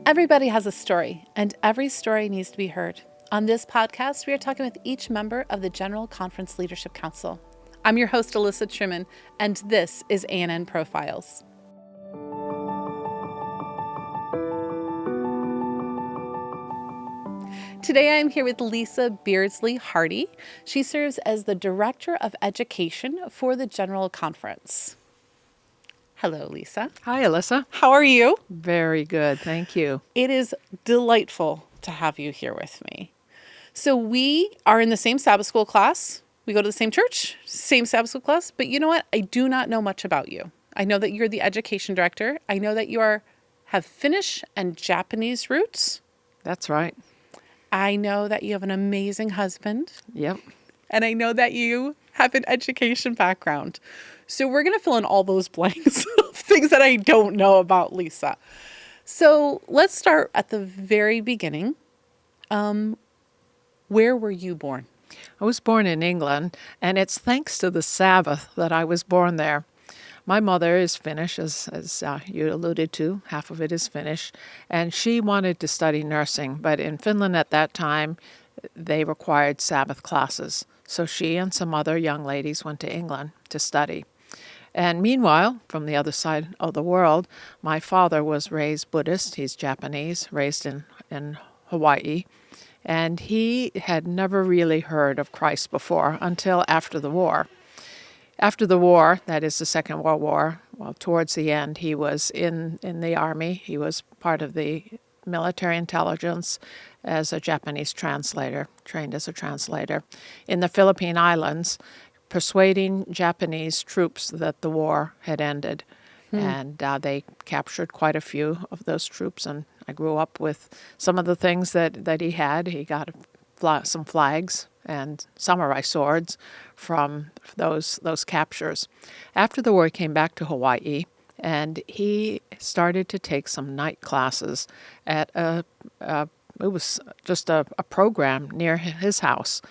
Everybody has a story, and every story needs to be heard. On this podcast, we are talking with each member of the General Conference Leadership Council. I'm your host, Alyssa Truman, and this is ANN Profiles. Today I am here with Lisa Beardsley-Hardy. She serves as the Director of Education for the General Conference. Hello, Lisa. Hi, Alyssa. How are you? Very good, thank you. It is delightful to have you here with me. So we are in the same Sabbath school class. We go to the same church, same Sabbath school class. But you know what? I do not know much about you. I know that you're the education director. I know that you have Finnish and Japanese roots. That's right. I know that you have an amazing husband. Yep. And I know that you have an education background. So we're going to fill in all those blanks of things that I don't know about Lisa. So let's start at the very beginning. Where were you born? I was born in England, and it's thanks to the Sabbath that I was born there. My mother is Finnish, as you alluded to. Half of it is Finnish. And she wanted to study nursing, but in Finland at that time, they required Sabbath classes. So she and some other young ladies went to England to study. And meanwhile, from the other side of the world, my father was raised Buddhist. He's Japanese, raised in Hawaii. And he had never really heard of Christ before until after the war. After the war, that is the Second World War, well, towards the end, he was in the army. He was part of the military intelligence as a Japanese translator, trained as a translator in the Philippine Islands, persuading Japanese troops that the war had ended. And they captured quite a few of those troops, and I grew up with some of the things that he had. He got some flags and samurai swords from those captures. After the war, he came back to Hawaii, and he started to take some night classes at it was just a program near his house.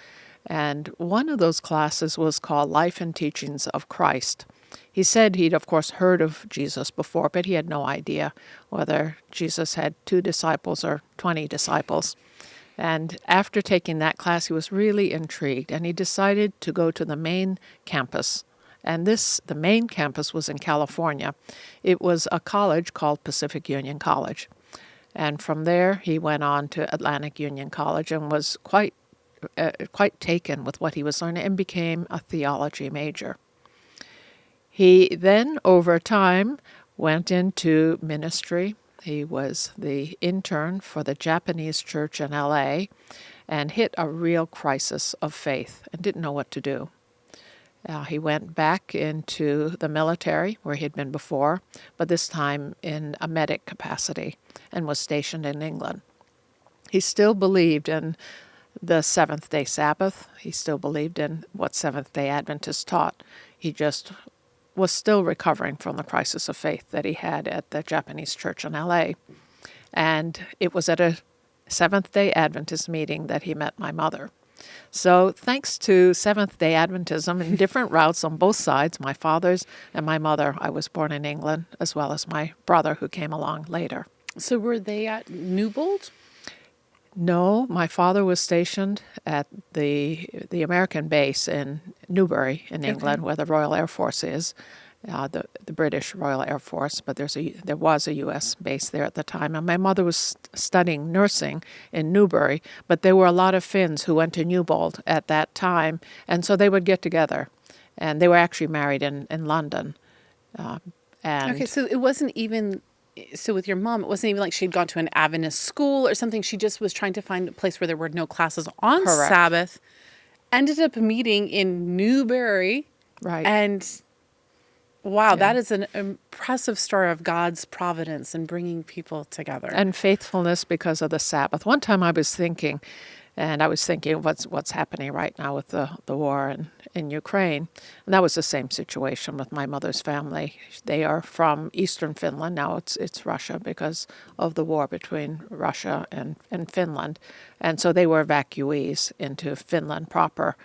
And one of those classes was called Life and Teachings of Christ. He said he'd, of course, heard of Jesus before, but he had no idea whether Jesus had 2 disciples or 20 disciples. And after taking that class, he was really intrigued, and he decided to go to the main campus. And the main campus was in California. It was a college called Pacific Union College. And from there, he went on to Atlantic Union College and was quite taken with what he was learning and became a theology major. He then, over time, went into ministry. He was the intern for the Japanese church in L.A. and hit a real crisis of faith and didn't know what to do. He went back into the military, where he had been before, but this time in a medic capacity, and was stationed in England. He still believed in the Seventh-day Sabbath. He still believed in what Seventh-day Adventists taught. He just was still recovering from the crisis of faith that he had at the Japanese church in L.A. And it was at a Seventh-day Adventist meeting that he met my mother. So thanks to Seventh-day Adventism and different routes on both sides, my father's and my mother, I was born in England, as well as my brother who came along later. So were they at Newbold? No, my father was stationed at the American base in Newbury in England, where the Royal Air Force is, the British Royal Air Force, but there was a U.S. base there at the time. And my mother was studying nursing in Newbury, but there were a lot of Finns who went to Newbold at that time, and so they would get together. And they were actually married in London. Okay, so it wasn't even... So with your mom, it wasn't even like she'd gone to an Adventist school or something. She just was trying to find a place where there were no classes on Correct. Sabbath. Ended up meeting in Newbury. Right. And wow, that is an impressive story of God's providence in bringing people together. And faithfulness because of the Sabbath. One time I was thinking what's happening right now with the war in Ukraine. And that was the same situation with my mother's family. They are from eastern Finland. Now it's Russia because of the war between Russia and Finland. And so they were evacuees into Finland proper.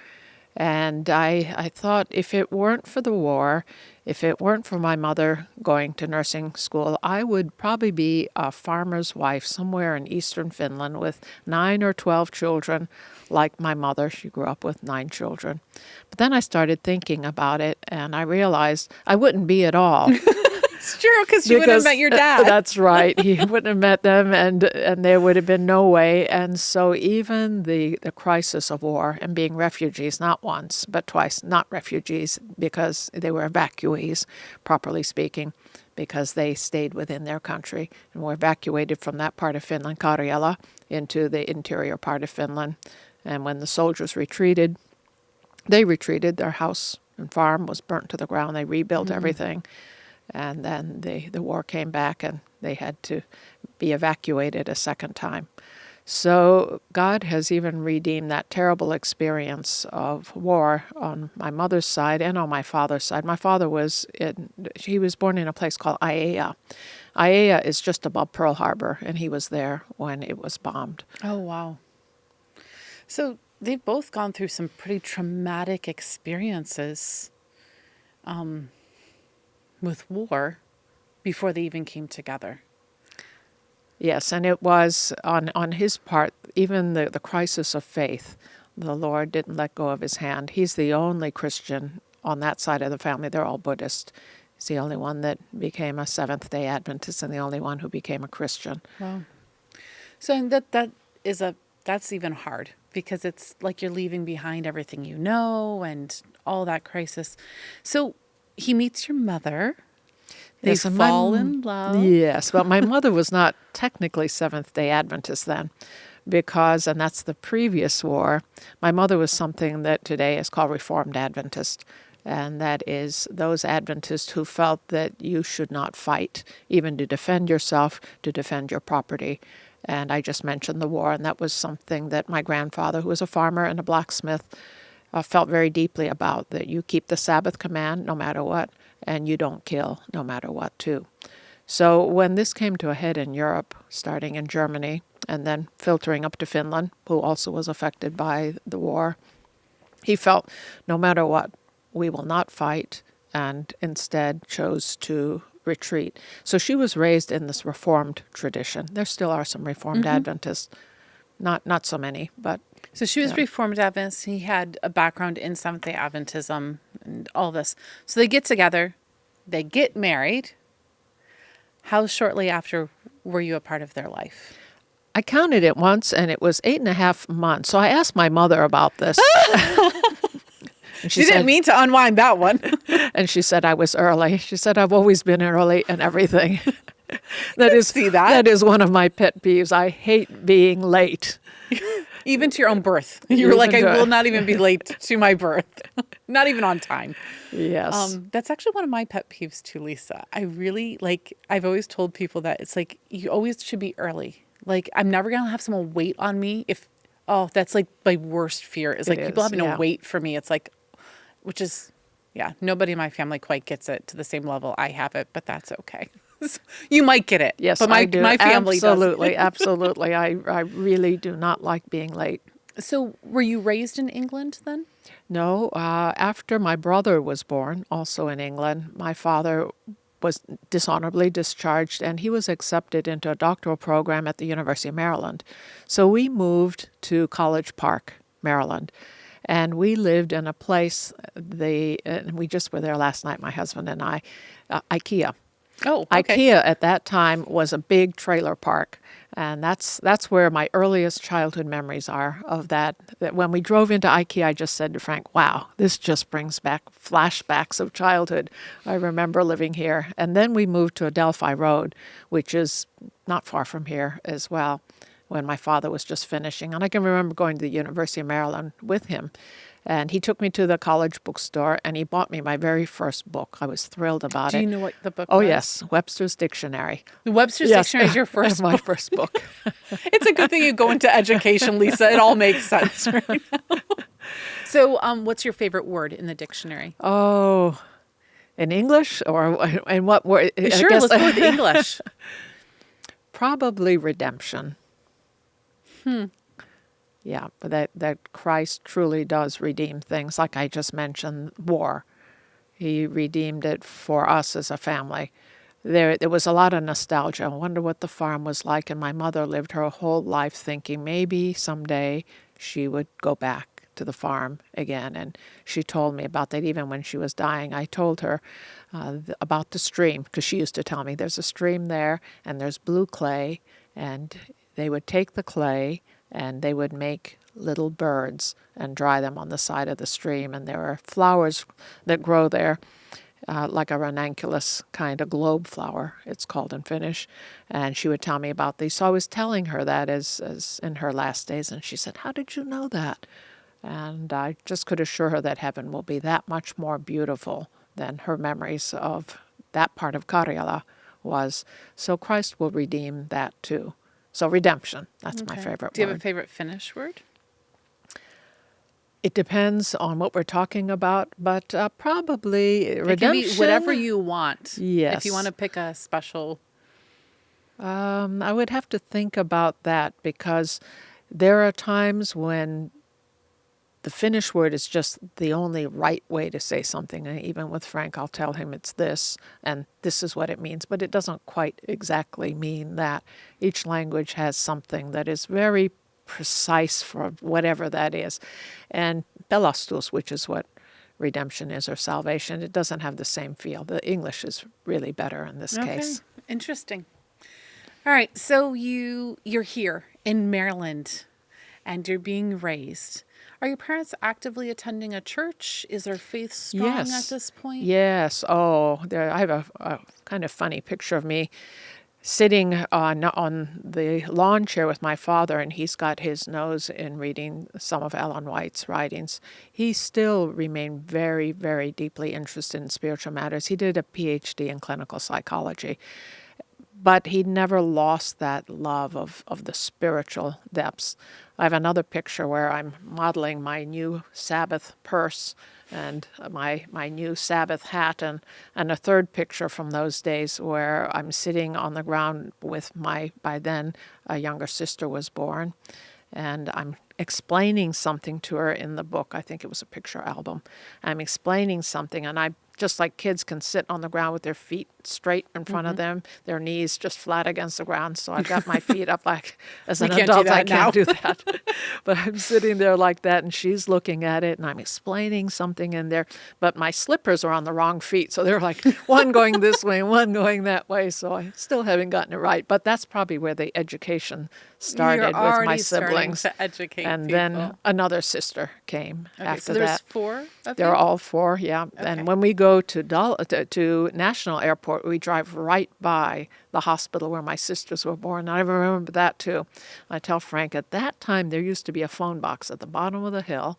And I thought if it weren't for the war, if it weren't for my mother going to nursing school, I would probably be a farmer's wife somewhere in eastern Finland with 9 or 12 children, like my mother. She grew up with 9 children. But then I started thinking about it, and I realized I wouldn't be at all. It's true, because you wouldn't have met your dad. That's right. He wouldn't have met them, and there would have been no way. And so even the crisis of war and being refugees, not once, but twice, not refugees because they were evacuees, properly speaking, because they stayed within their country and were evacuated from that part of Finland, Karjala, into the interior part of Finland. And when the soldiers retreated, their house and farm was burnt to the ground. They rebuilt everything. And then the war came back and they had to be evacuated a second time. So God has even redeemed that terrible experience of war on my mother's side and on my father's side. My father he was born in a place called Aiea. Aiea is just above Pearl Harbor, and he was there when it was bombed. Oh, wow. So they've both gone through some pretty traumatic experiences with war before they even came together. Yes, and it was on his part, even the crisis of faith. The Lord didn't let go of his hand. He's the only Christian on that side of the family. They're all Buddhist. He's the only one that became a Seventh-day Adventist and the only one who became a Christian. Wow. So that's even hard, because it's like you're leaving behind everything you know and all that crisis. So he meets your mother. They Yes, and fall in love. Yes, but my mother was not technically Seventh-day Adventist then, because, and that's the previous war, my mother was something that today is called Reformed Adventist. And that is those Adventists who felt that you should not fight, even to defend yourself, to defend your property. And I just mentioned the war, and that was something that my grandfather, who was a farmer and a blacksmith, felt very deeply about, that you keep the Sabbath command no matter what, and you don't kill no matter what, too. So when this came to a head in Europe, starting in Germany, and then filtering up to Finland, who also was affected by the war, he felt no matter what, we will not fight, and instead chose to retreat. So she was raised in this Reformed tradition. There still are some Reformed Adventists, not so many, but... So she was Reformed Adventist. He had a background in Seventh-day Adventism and all this. So they get together. They get married. How shortly after were you a part of their life? I counted it once, and it was 8.5 months. So I asked my mother about this. She didn't mean to unwind that one. And she said I was early. She said I've always been early and everything. That is one of my pet peeves. I hate being late. Even to your own birth. You were like, I will not even be late to my birth. Not even on time. Yes. That's actually one of my pet peeves too, Lisa. I really, I've always told people that it's like, you always should be early. Like, I'm never going to have someone wait on me that's like my worst fear is people having to wait for me. It's like, which is, nobody in my family quite gets it to the same level I have it, but that's okay. You might get it. Yes, but my family absolutely, absolutely. I really do not like being late. So were you raised in England then? No. After my brother was born, also in England, my father was dishonorably discharged, and he was accepted into a doctoral program at the University of Maryland. So we moved to College Park, Maryland. And we lived in a place, and we just were there last night, my husband and I, IKEA. Oh, okay. IKEA at that time was a big trailer park, and that's where my earliest childhood memories are of that. That when we drove into IKEA, I just said to Frank, wow, this just brings back flashbacks of childhood. I remember living here. And then we moved to Adelphi Road, which is not far from here as well, when my father was just finishing. And I can remember going to the University of Maryland with him. And he took me to the college bookstore, and he bought me my very first book. I was thrilled about it. Do you know what the book was? Oh, yes, Webster's Dictionary. The Webster's Dictionary is your first my book? first book. It's a good thing you go into education, Lisa. It all makes sense right now. So what's your favorite word in the dictionary? Oh, in English? Or in what word? Sure, let's go with English. Probably redemption. Yeah, that Christ truly does redeem things. Like I just mentioned, war. He redeemed it for us as a family. There was a lot of nostalgia. I wonder what the farm was like. And my mother lived her whole life thinking maybe someday she would go back to the farm again. And she told me about that even when she was dying. I told her about the stream, because she used to tell me there's a stream there and there's blue clay. And they would take the clay and they would make little birds and dry them on the side of the stream. And there are flowers that grow there, like a ranunculus kind of globe flower, it's called in Finnish. And she would tell me about these. So I was telling her that as in her last days, and she said, "How did you know that?" And I just could assure her that heaven will be that much more beautiful than her memories of that part of Karjala was. So Christ will redeem that too. So redemption, that's my favorite Do you have a word. favorite Finnish word? It depends on what we're talking about, but probably It can redemption. be whatever you want. If you want Yes. to pick a special. I would have to think about that because there are times when the Finnish word is just the only right way to say something. And even with Frank, I'll tell him it's this, and this is what it means. But it doesn't quite exactly mean that. Each language has something that is very precise for whatever that is. And pelastus, which is what redemption is or salvation, it doesn't have the same feel. The English is really better in this Okay, case. interesting. All right, so you're here in Maryland, and you're being raised. Are your parents actively attending a church? Is their faith strong at this point? Yes. Oh, I have a kind of funny picture of me sitting on the lawn chair with my father, and he's got his nose in reading some of Ellen White's writings. He still remained very, very deeply interested in spiritual matters. He did a PhD in clinical psychology, but he never lost that love of the spiritual depths. I have another picture where I'm modeling my new Sabbath purse and my new Sabbath hat, and a third picture from those days where I'm sitting on the ground with by then, a younger sister was born, and I'm explaining something to her in the book. I think it was a picture album. I'm explaining something, and I just like kids can sit on the ground with their feet straight in front of them, their knees just flat against the ground. So I've got my feet up like, as an can't do adult, that I now. can't do that. But I'm sitting there like that, and she's looking at it, and I'm explaining something in there. But my slippers are on the wrong feet, so they're like one going this way and one going that way. So I still haven't gotten it right. But that's probably where the education started with my already siblings. starting to educate And people. then another sister came Okay, after so there's that. 4 of They're you? all 4, yeah. Okay. And when we go to National Airport, we drive right by the hospital where my sisters were born. I remember that too. I tell Frank, at that time there used to be a phone box at the bottom of the hill,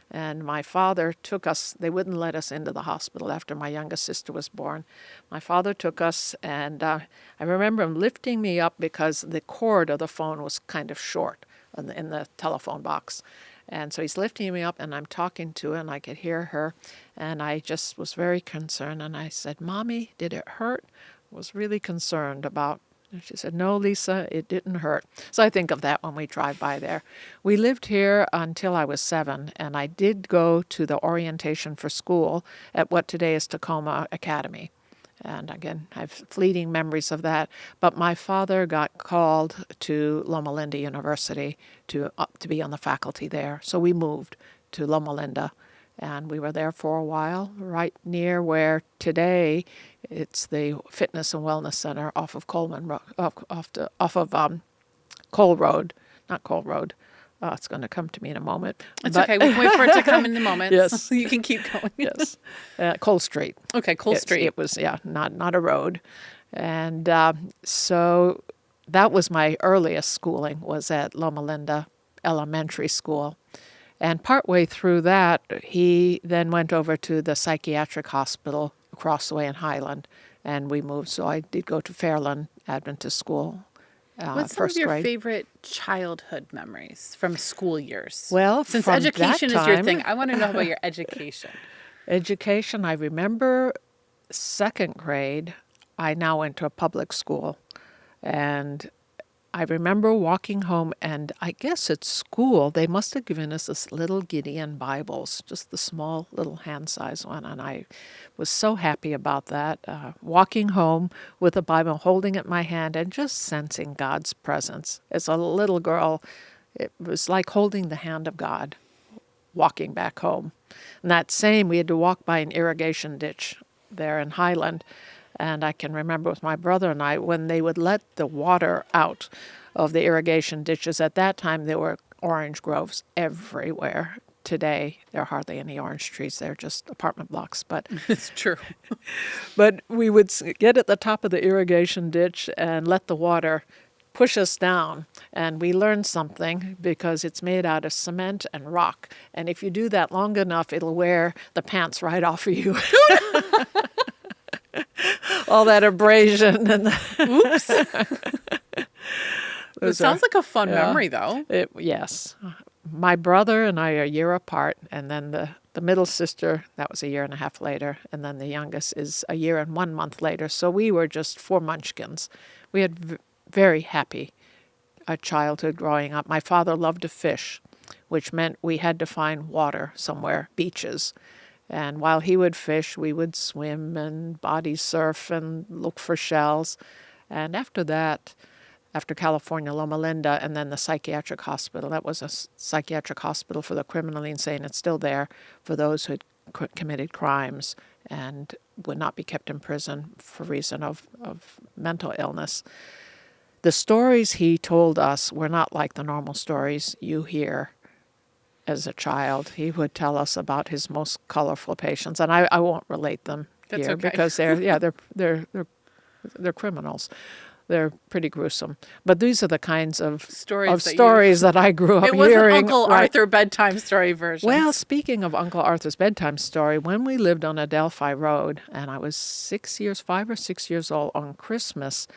and my father took us. They wouldn't let us into the hospital after my youngest sister was born. My father took us, and I remember him lifting me up because the cord of the phone was kind of short in the telephone box. And so he's lifting me up, and I'm talking to her, and I could hear her. And I just was very concerned. And I said, "Mommy, did it hurt?" I was really concerned about. And she said, "No, Lisa, it didn't hurt." So I think of that when we drive by there. We lived here until I was 7, and I did go to the orientation for school at what today is Tacoma Academy. And again, I have fleeting memories of that. But my father got called to Loma Linda University to be on the faculty there. So we moved to Loma Linda, and we were there for a while, right near where today it's the Fitness and Wellness Center off of Cole Road, not Cole Road. It's going to come to me in a moment. It's But- okay. We can wait for it to come in a moment. Yes. So you can keep going. Yes, Cole Street. Okay, Cole Street. It was, yeah, not a road. And so that was my earliest schooling, was at Loma Linda Elementary School. And partway through that, he then went over to the psychiatric hospital across the way in Highland, and we moved. So I did go to Fairland Adventist School. What's some of first your grade. favorite childhood memories from school years? Well, since from education that is your time- thing, I want to know about your education. Education, I remember second grade, I now went to a public school. And I remember walking home, and I guess at school they must have given us this little Gideon Bibles, just the small little hand-sized one, and I was so happy about that. Walking home with a Bible, holding it in my hand, and just sensing God's presence. As a little girl, it was like holding the hand of God, walking back home. And that same, we had to walk by an irrigation ditch there in Highland. And I can remember with my brother and I, when they would let the water out of the irrigation ditches, at that time there were orange groves everywhere. Today, there are hardly any orange trees. They're just apartment blocks. But It's true. but we would get at the top of the irrigation ditch and let the water push us down. And we learned something because it's made out of cement and rock. And if you do that long enough, it'll wear the pants right off of you. All that abrasion and Oops. It sounds like a fun memory, though. Yes. My brother and I are a year apart, and then the middle sister, that was a year and a half later, and then the youngest is a year and 1 month later. So we were just four munchkins. We had very happy childhood growing up. My father loved to fish, which meant we had to find water somewhere, beaches. And while he would fish, we would swim and body surf and look for shells. And after that, after California, Loma Linda, and then the psychiatric hospital, that was a psychiatric hospital for the criminally insane. It's still there for those who had committed crimes and would not be kept in prison for reason of mental illness. The stories he told us were not like the normal stories you hear as a child. He would tell us about his most colorful patients, and I won't relate them That's here okay. because they're criminals. They're pretty gruesome. But these are the kinds of stories that I grew up It wasn't hearing. Uncle Right. Arthur bedtime story version. Well, speaking of Uncle Arthur's bedtime story, when we lived on Adelphi Road, and I was 5 or 6 years old, on Christmas,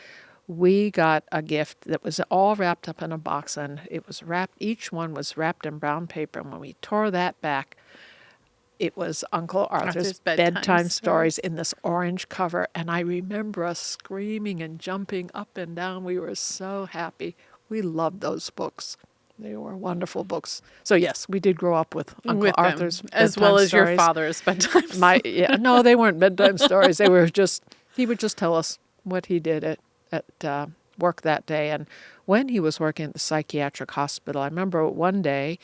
we got a gift that was all wrapped up in a box, and it was wrapped, each one was wrapped in brown paper. And when we tore that back, it was Uncle Arthur's bedtime stories in this orange cover. And I remember us screaming and jumping up and down. We were so happy. We loved those books. They were wonderful books. So yes, we did grow up with Uncle Arthur's bedtime as well as stories. your father's bedtime stories. No, they weren't bedtime stories. They were just, he would just tell us what he did at work that day. And when he was working at the psychiatric hospital, I remember one day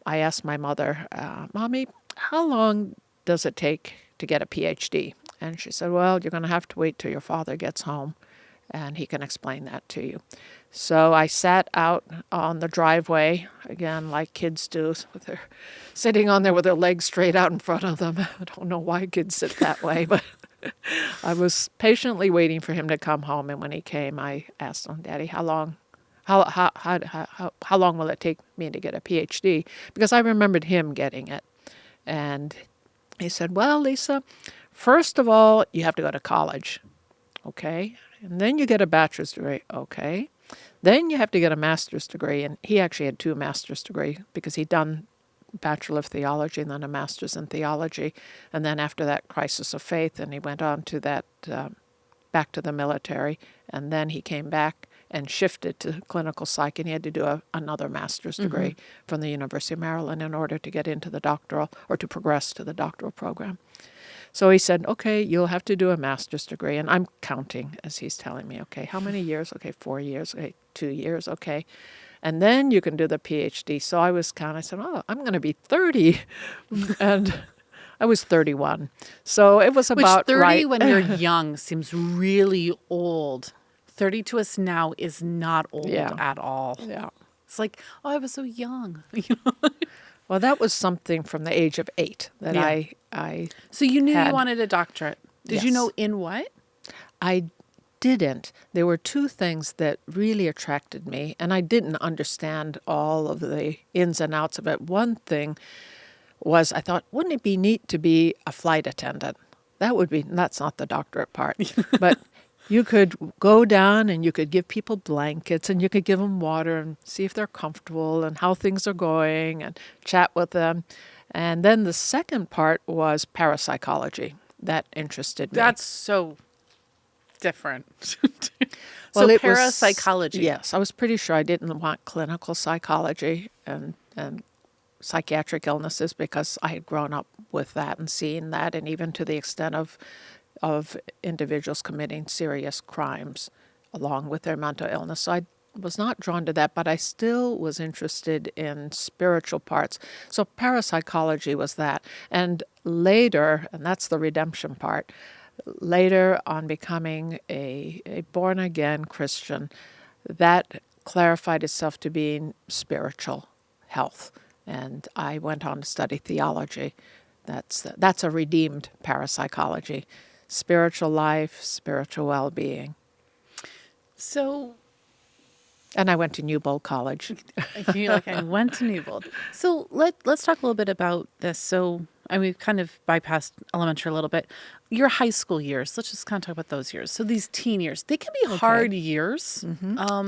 I asked my mother, Mommy, how long does it take to get a PhD? And she said, well, you're going to have to wait till your father gets home and he can explain that to you. So I sat out on the driveway, again, like kids do, sitting on there with their legs straight out in front of them. I don't know why kids sit that way, but I was patiently waiting for him to come home. And when he came, I asked him, Daddy, how long will it take me to get a PhD? Because I remembered him getting it. And he said, well, Lisa, first of all, you have to go to college. Okay. And then you get a bachelor's degree. Okay. Then you have to get a master's degree. And he actually had 2 master's degrees because he'd done Bachelor of Theology and then a master's in theology. And then after that, crisis of faith. And he went on to that, back to the military. And then he came back and shifted to clinical psych, and he had to do another master's degree from the University of Maryland in order to get into the doctoral, or to progress to the doctoral program. So he said, okay, you'll have to do a master's degree. And I'm counting as he's telling me, okay, how many years? Okay, 4 years. Okay, 2 years. Okay. And then you can do the PhD. So I was counting. I said, oh, I'm going to be 30. And I was 31. So it was about Which 30 right. when you're young seems really old. 30 to us now is not old at all. Yeah. It's like, oh, I was so young. Well, that was something from the age of 8 that I So you knew had. you wanted a doctorate. Did you Yes. know in what? I didn't. There were 2 things that really attracted me, and I didn't understand all of the ins and outs of it. One thing was I thought, wouldn't it be neat to be a flight attendant? That's not the doctorate part, but you could go down and you could give people blankets and you could give them water and see if they're comfortable and how things are going and chat with them. And then the second part was parapsychology. That interested me. That's so different. Well, So it was, parapsychology. yes, I was pretty sure I didn't want clinical psychology and psychiatric illnesses because I had grown up with that and seen that, and even to the extent of individuals committing serious crimes along with their mental illness. So I was not drawn to that, but I still was interested in spiritual parts. So parapsychology was that. And later, and that's the redemption part, later on becoming a born again Christian, that clarified itself to being spiritual health. And I went on to study theology. That's a redeemed parapsychology, spiritual life, spiritual well-being. So And I went to Newbold College. you're like, I went to Newbold. So let's talk a little bit about this. So we've kind of bypassed elementary a little bit. Your high school years. Let's just kind of talk about those years. So these teen years, they can be hard years.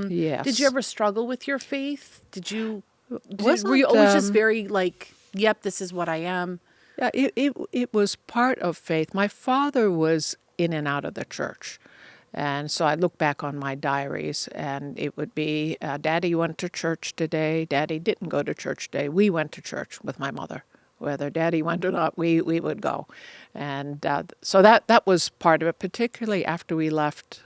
Yes. Did you ever struggle with your faith? Were you Wasn't, always just very like, yep, this is what I am? Yeah, it was part of faith. My father was in and out of the church. And so I look back on my diaries, and it would be, Daddy went to church today. Daddy didn't go to church today. We went to church with my mother. Whether Daddy went or not, we would go. And so that was part of it, particularly after we left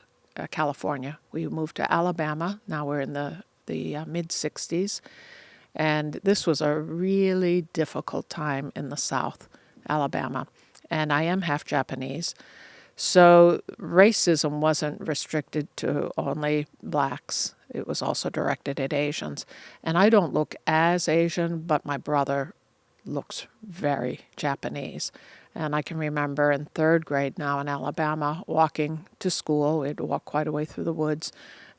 California. We moved to Alabama. Now we're in the mid-60s. And this was a really difficult time in the South, Alabama. And I am half Japanese. So racism wasn't restricted to only blacks. It was also directed at Asians. And I don't look as Asian, but my brother looks very Japanese. And I can remember in third grade now in Alabama, walking to school. We'd walk quite a way through the woods.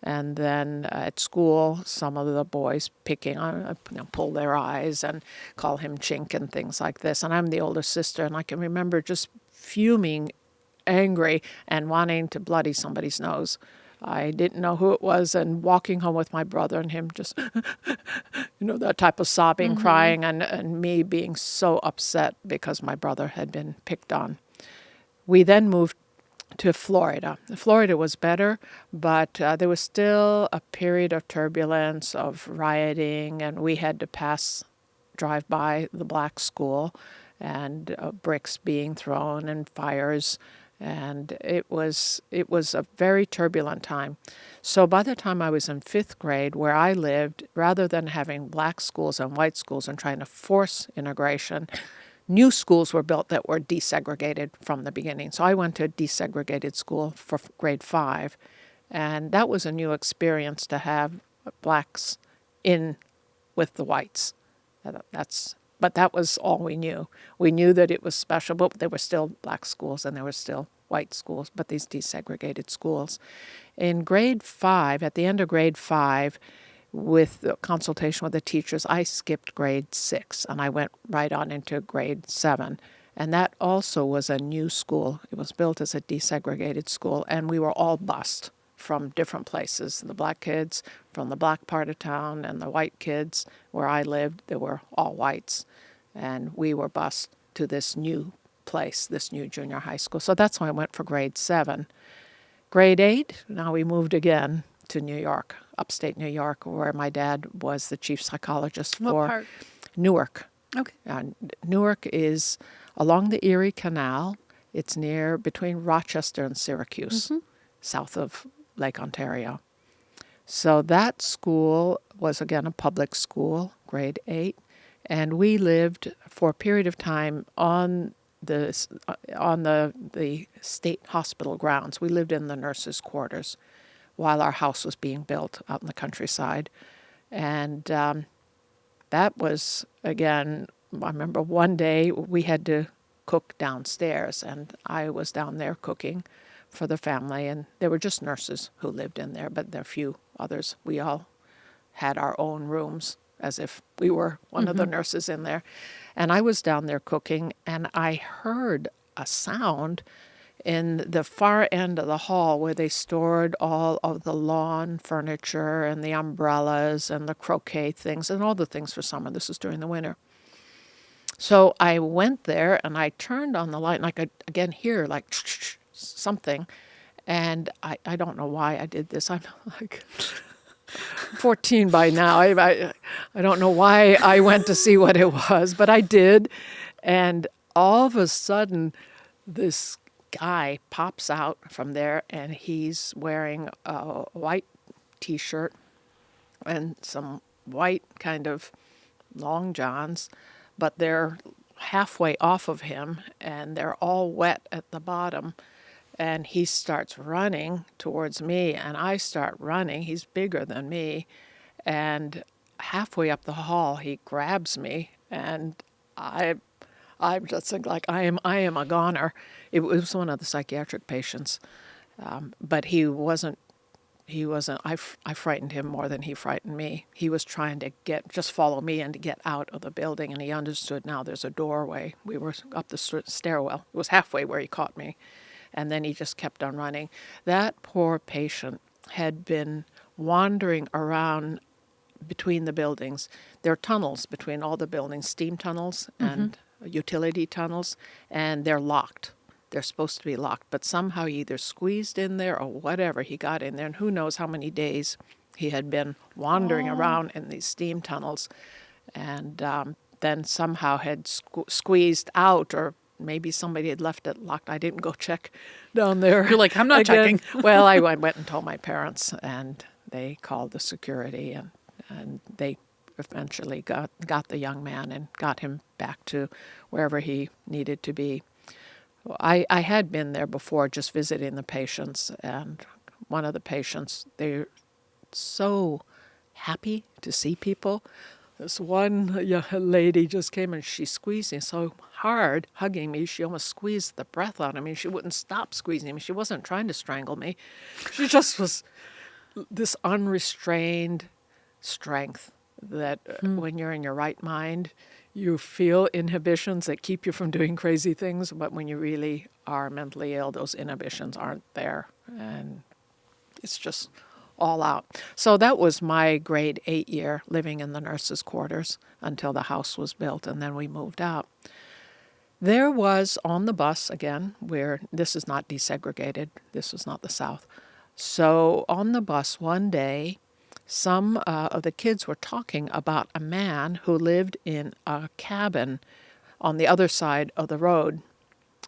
And then at school, some of the boys picking on, pull their eyes and call him chink and things like this. And I'm the older sister, and I can remember just fuming, angry, and wanting to bloody somebody's nose. I didn't know who it was, and walking home with my brother and him just, that type of sobbing, crying, and me being so upset because my brother had been picked on. We then moved to Florida. Florida was better, but there was still a period of turbulence, of rioting, and we had to drive by the black school, and bricks being thrown and fires, and it was a very turbulent time. So by the time I was in fifth grade, where I lived, rather than having black schools and white schools and trying to force integration, new schools were built that were desegregated from the beginning. So I went to a desegregated school for grade 5, and that was a new experience to have blacks in with the whites. But that was all we knew. We knew that it was special, but there were still black schools and there were still white schools, but these desegregated schools. In grade 5, at the end of grade 5, with the consultation with the teachers, I skipped grade 6 and I went right on into grade 7. And that also was a new school. It was built as a desegregated school, and we were all bused from different places. The black kids from the black part of town, and the white kids where I lived, they were all whites. And we were bused to this new place, this new junior high school. So that's why I went for grade 7. Grade 8, now we moved again to New York, upstate New York, where my dad was the chief psychologist What for part? Newark. Okay. Newark is along the Erie Canal. It's between Rochester and Syracuse, south of Lake Ontario. So that school was, again, a public school, grade 8, and we lived for a period of time on the state hospital grounds. We lived in the nurses' quarters while our house was being built out in the countryside. And that was, again, I remember one day we had to cook downstairs, and I was down there cooking for the family, and there were just nurses who lived in there, but there are few others. We all had our own rooms as if we were one of the nurses in there. And I was down there cooking, and I heard a sound in the far end of the hall where they stored all of the lawn furniture and the umbrellas and the croquet things and all the things for summer. This was during the winter. So I went there and I turned on the light, and I could again hear like something. And I don't know why I did this. I'm like 14 by now. I don't know why I went to see what it was, but I did. And all of a sudden, this guy pops out from there, and he's wearing a white T-shirt and some white kind of long johns, but they're halfway off of him, and they're all wet at the bottom. And he starts running towards me, and I start running. He's bigger than me. And halfway up the hall, he grabs me, and I'm just like, I am a goner. It was one of the psychiatric patients, but he wasn't. I frightened him more than he frightened me. He was trying to just follow me and to get out of the building, and he understood now there's a doorway. We were up the stairwell. It was halfway where he caught me, and then he just kept on running. That poor patient had been wandering around between the buildings. There are tunnels between all the buildings, steam tunnels and utility tunnels, and they're locked. They're supposed to be locked, but somehow he either squeezed in there or whatever, he got in there, and who knows how many days he had been wandering around in these steam tunnels, and then somehow had squeezed out, or maybe somebody had left it locked. I didn't go check down there. You're like, I'm not again. checking. Well, I went and told my parents, and they called the security, and they eventually got the young man and got him back to wherever he needed to be. I had been there before just visiting the patients, and one of the patients, they're so happy to see people. This one lady just came and she squeezed me so hard, hugging me, she almost squeezed the breath out of me. She wouldn't stop squeezing me. She wasn't trying to strangle me. She just was this unrestrained strength that when you're in your right mind, you feel inhibitions that keep you from doing crazy things, but when you really are mentally ill, those inhibitions aren't there, and it's just all out. So that was my grade 8 year living in the nurses' quarters until the house was built, and then we moved out. There was on the bus, again, where this is not desegregated, this was not the South. So on the bus one day, some of the kids were talking about a man who lived in a cabin on the other side of the road.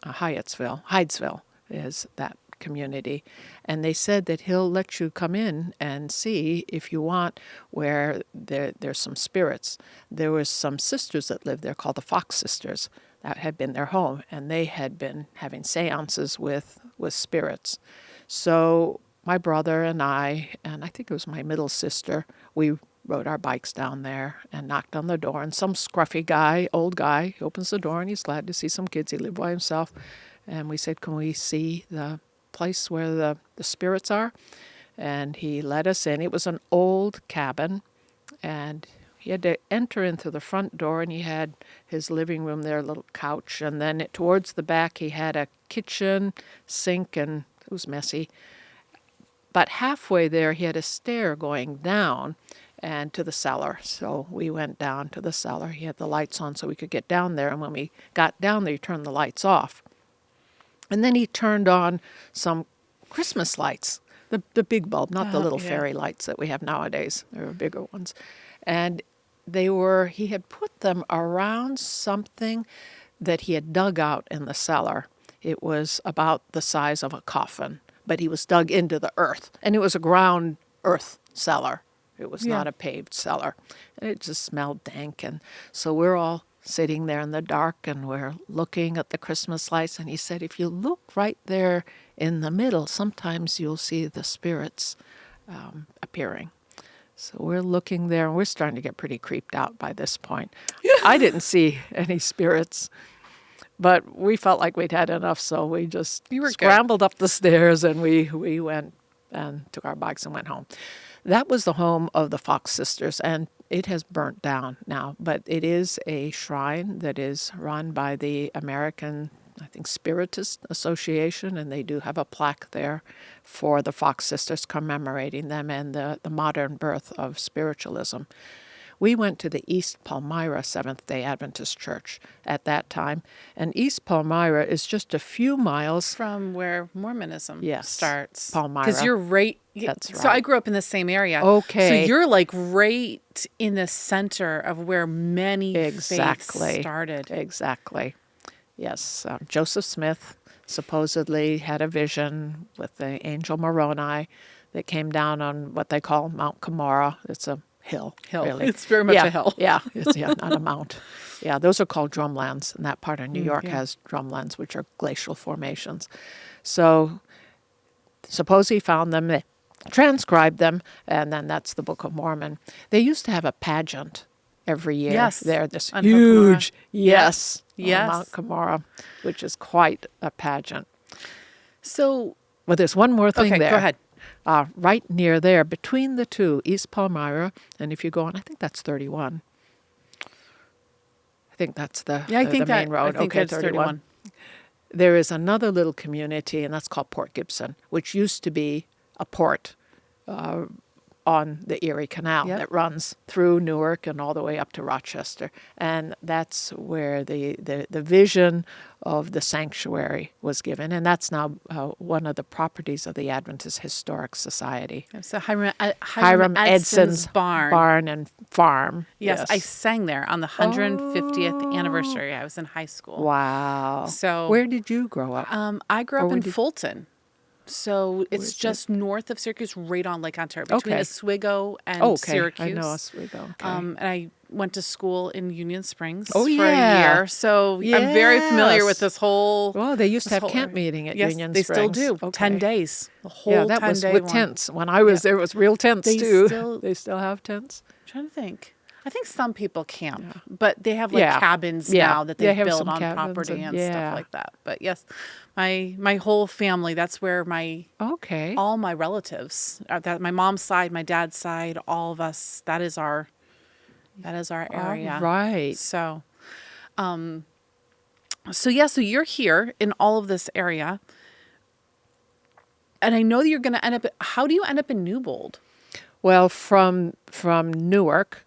Hydesville is that community. And they said that he'll let you come in and see if you want, where there's some spirits. There was some sisters that lived there called the Fox Sisters. That had been their home, and they had been having seances with spirits. So my brother and I think it was my middle sister, we rode our bikes down there and knocked on the door. And some scruffy guy, old guy, opens the door, and he's glad to see some kids. He lived by himself. And we said, can we see the place where the spirits are? And he let us in. It was an old cabin, and he had to enter into the front door, and he had his living room there, a little couch. And then towards the back, he had a kitchen, sink, and it was messy. But halfway there, he had a stair going down and to the cellar. So we went down to the cellar. He had the lights on so we could get down there. And when we got down there, he turned the lights off. And then he turned on some Christmas lights, the big bulb, not the little fairy lights that we have nowadays. They were bigger ones. And he had put them around something that he had dug out in the cellar. It was about the size of a coffin, but he was dug into the earth. And it was a ground earth cellar. It was not a paved cellar. And it just smelled dank. And so we're all sitting there in the dark, and we're looking at the Christmas lights. And he said, if you look right there in the middle, sometimes you'll see the spirits appearing. So we're looking there, and we're starting to get pretty creeped out by this point. I didn't see any spirits, but we felt like we'd had enough, so we just scrambled up the stairs, and we went and took our bikes and went home. That was the home of the Fox Sisters, and it has burnt down now, but it is a shrine that is run by the American, I think, Spiritist Association, and they do have a plaque there for the Fox Sisters commemorating them and the modern birth of spiritualism. We went to the East Palmyra Seventh-day Adventist Church at that time. And East Palmyra is just a few miles. From where Mormonism Yes, starts. Palmyra. Because you're right. That's So I right. grew up in the same area. Okay. So you're like right in the center of where many faiths started. Exactly. Yes. Joseph Smith supposedly had a vision with the angel Moroni that came down on what they call Mount Cumorah. It's a hill. Really. It's very much a hill. Yeah, it's not a mount. Yeah, those are called drumlands, and that part of New York yeah. has drumlands, which are glacial formations. So suppose he found them, they transcribed them, and then that's the Book of Mormon. They used to have a pageant every year. Yes. There, this On huge, Yes. on Mount Cumorah, which is quite a pageant. So, Well, there's one more thing okay, there. go ahead. Right near there, between the two, East Palmyra, and if you go on, I think that's 31. I think that's the main road. I think okay, that's 31. There is another little community, and that's called Port Gibson, which used to be a port on the Erie Canal that runs through Newark and all the way up to Rochester. And that's where the vision of the sanctuary was given. And that's now one of the properties of the Adventist Historic Society. So Hiram Edson's barn and farm. Yes, I sang there on the 150th anniversary. I was in high school. Wow. So where did you grow up? I grew up in Fulton. So it's just north of Syracuse, right on Lake Ontario, between Oswego and Syracuse. I know Oswego. Okay. And I went to school in Union Springs for a year. So I'm very familiar with this whole... Well, they used to have camp meeting at Union Springs. Yes, they still do. Okay. 10 days. The whole that 10 was day with one. tents. When I was there, it was real tents too. They still have tents? I'm trying to think. I think some people camp, but they have cabins now that they build on property and stuff like that. But yes, my whole family, that's where all my relatives, that my mom's side, my dad's side, all of us, that is our area. All right. So so you're here in all of this area. And I know that you're going to end up, how do you end up in Newbold? Well, from Newark,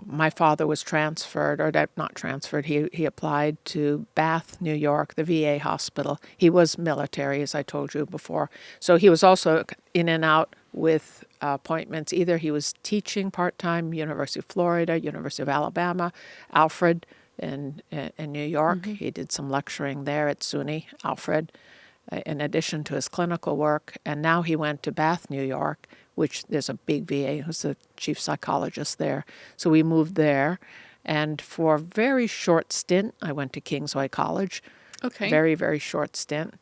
my father was transferred, or not transferred, he applied to Bath, New York, the VA hospital. He was military, as I told you before. So he was also in and out with appointments. Either he was teaching part-time, University of Florida, University of Alabama, Alfred in New York. Mm-hmm. He did some lecturing there at SUNY, Alfred, in addition to his clinical work. And now he went to Bath, New York, which there's a big VA who's the chief psychologist there. So we moved there. And for a very short stint, I went to Kingsway College. Okay. Very, very short stint.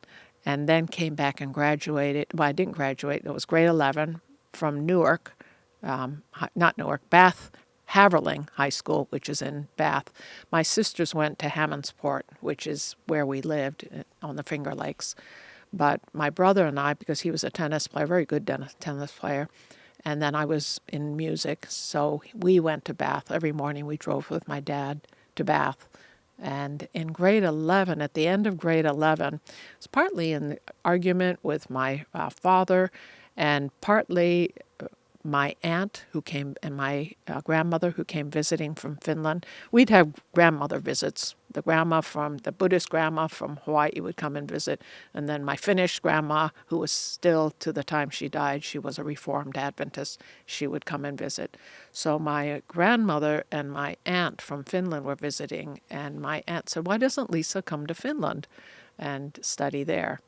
And then came back and graduated. Well, I didn't graduate. It was grade 11 from Newark, not Newark, Bath, Haverling High School, which is in Bath. My sisters went to Hammondsport, which is where we lived on the Finger Lakes. But my brother and I, because he was a tennis player, very good tennis player, and then I was in music, so we went to Bath. Every morning we drove with my dad to Bath. And in grade 11, at the end of grade 11, it was partly in the argument with my father and partly my aunt who came and my grandmother who came visiting from Finland. We'd have grandmother visits. The Buddhist grandma from Hawaii would come and visit. And then my Finnish grandma, who was still, to the time she died, she was a Reformed Adventist, she would come and visit. So my grandmother and my aunt from Finland were visiting. And my aunt said, why doesn't Lisa come to Finland and study there?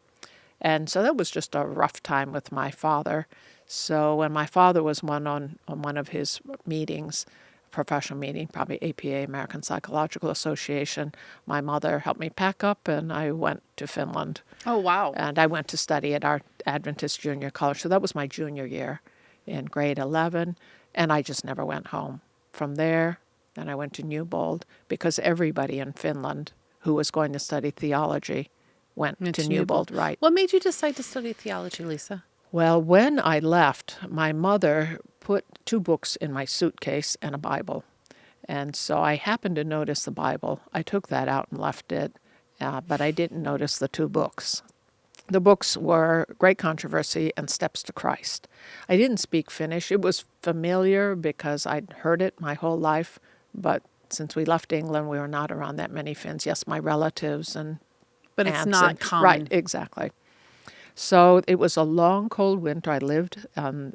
And so that was just a rough time with my father. So when my father was on one of his meetings, professional meeting, probably APA, American Psychological Association, my mother helped me pack up and I went to Finland. Oh, wow. And I went to study at our Adventist Junior College. So that was my junior year in grade 11. And I just never went home. From there, then I went to Newbold because everybody in Finland who was going to study theology went to Newbold. Right. What made you decide to study theology, Lisa? Well, when I left, my mother put 2 books in my suitcase and a Bible. And so I happened to notice the Bible. I took that out and left it, but I didn't notice the 2 books. The books were Great Controversy and Steps to Christ. I didn't speak Finnish. It was familiar because I'd heard it my whole life, but since we left England, we were not around that many Finns. Yes, my relatives and But it's aunts. not And, common. right, exactly. So it was a long, cold winter. I lived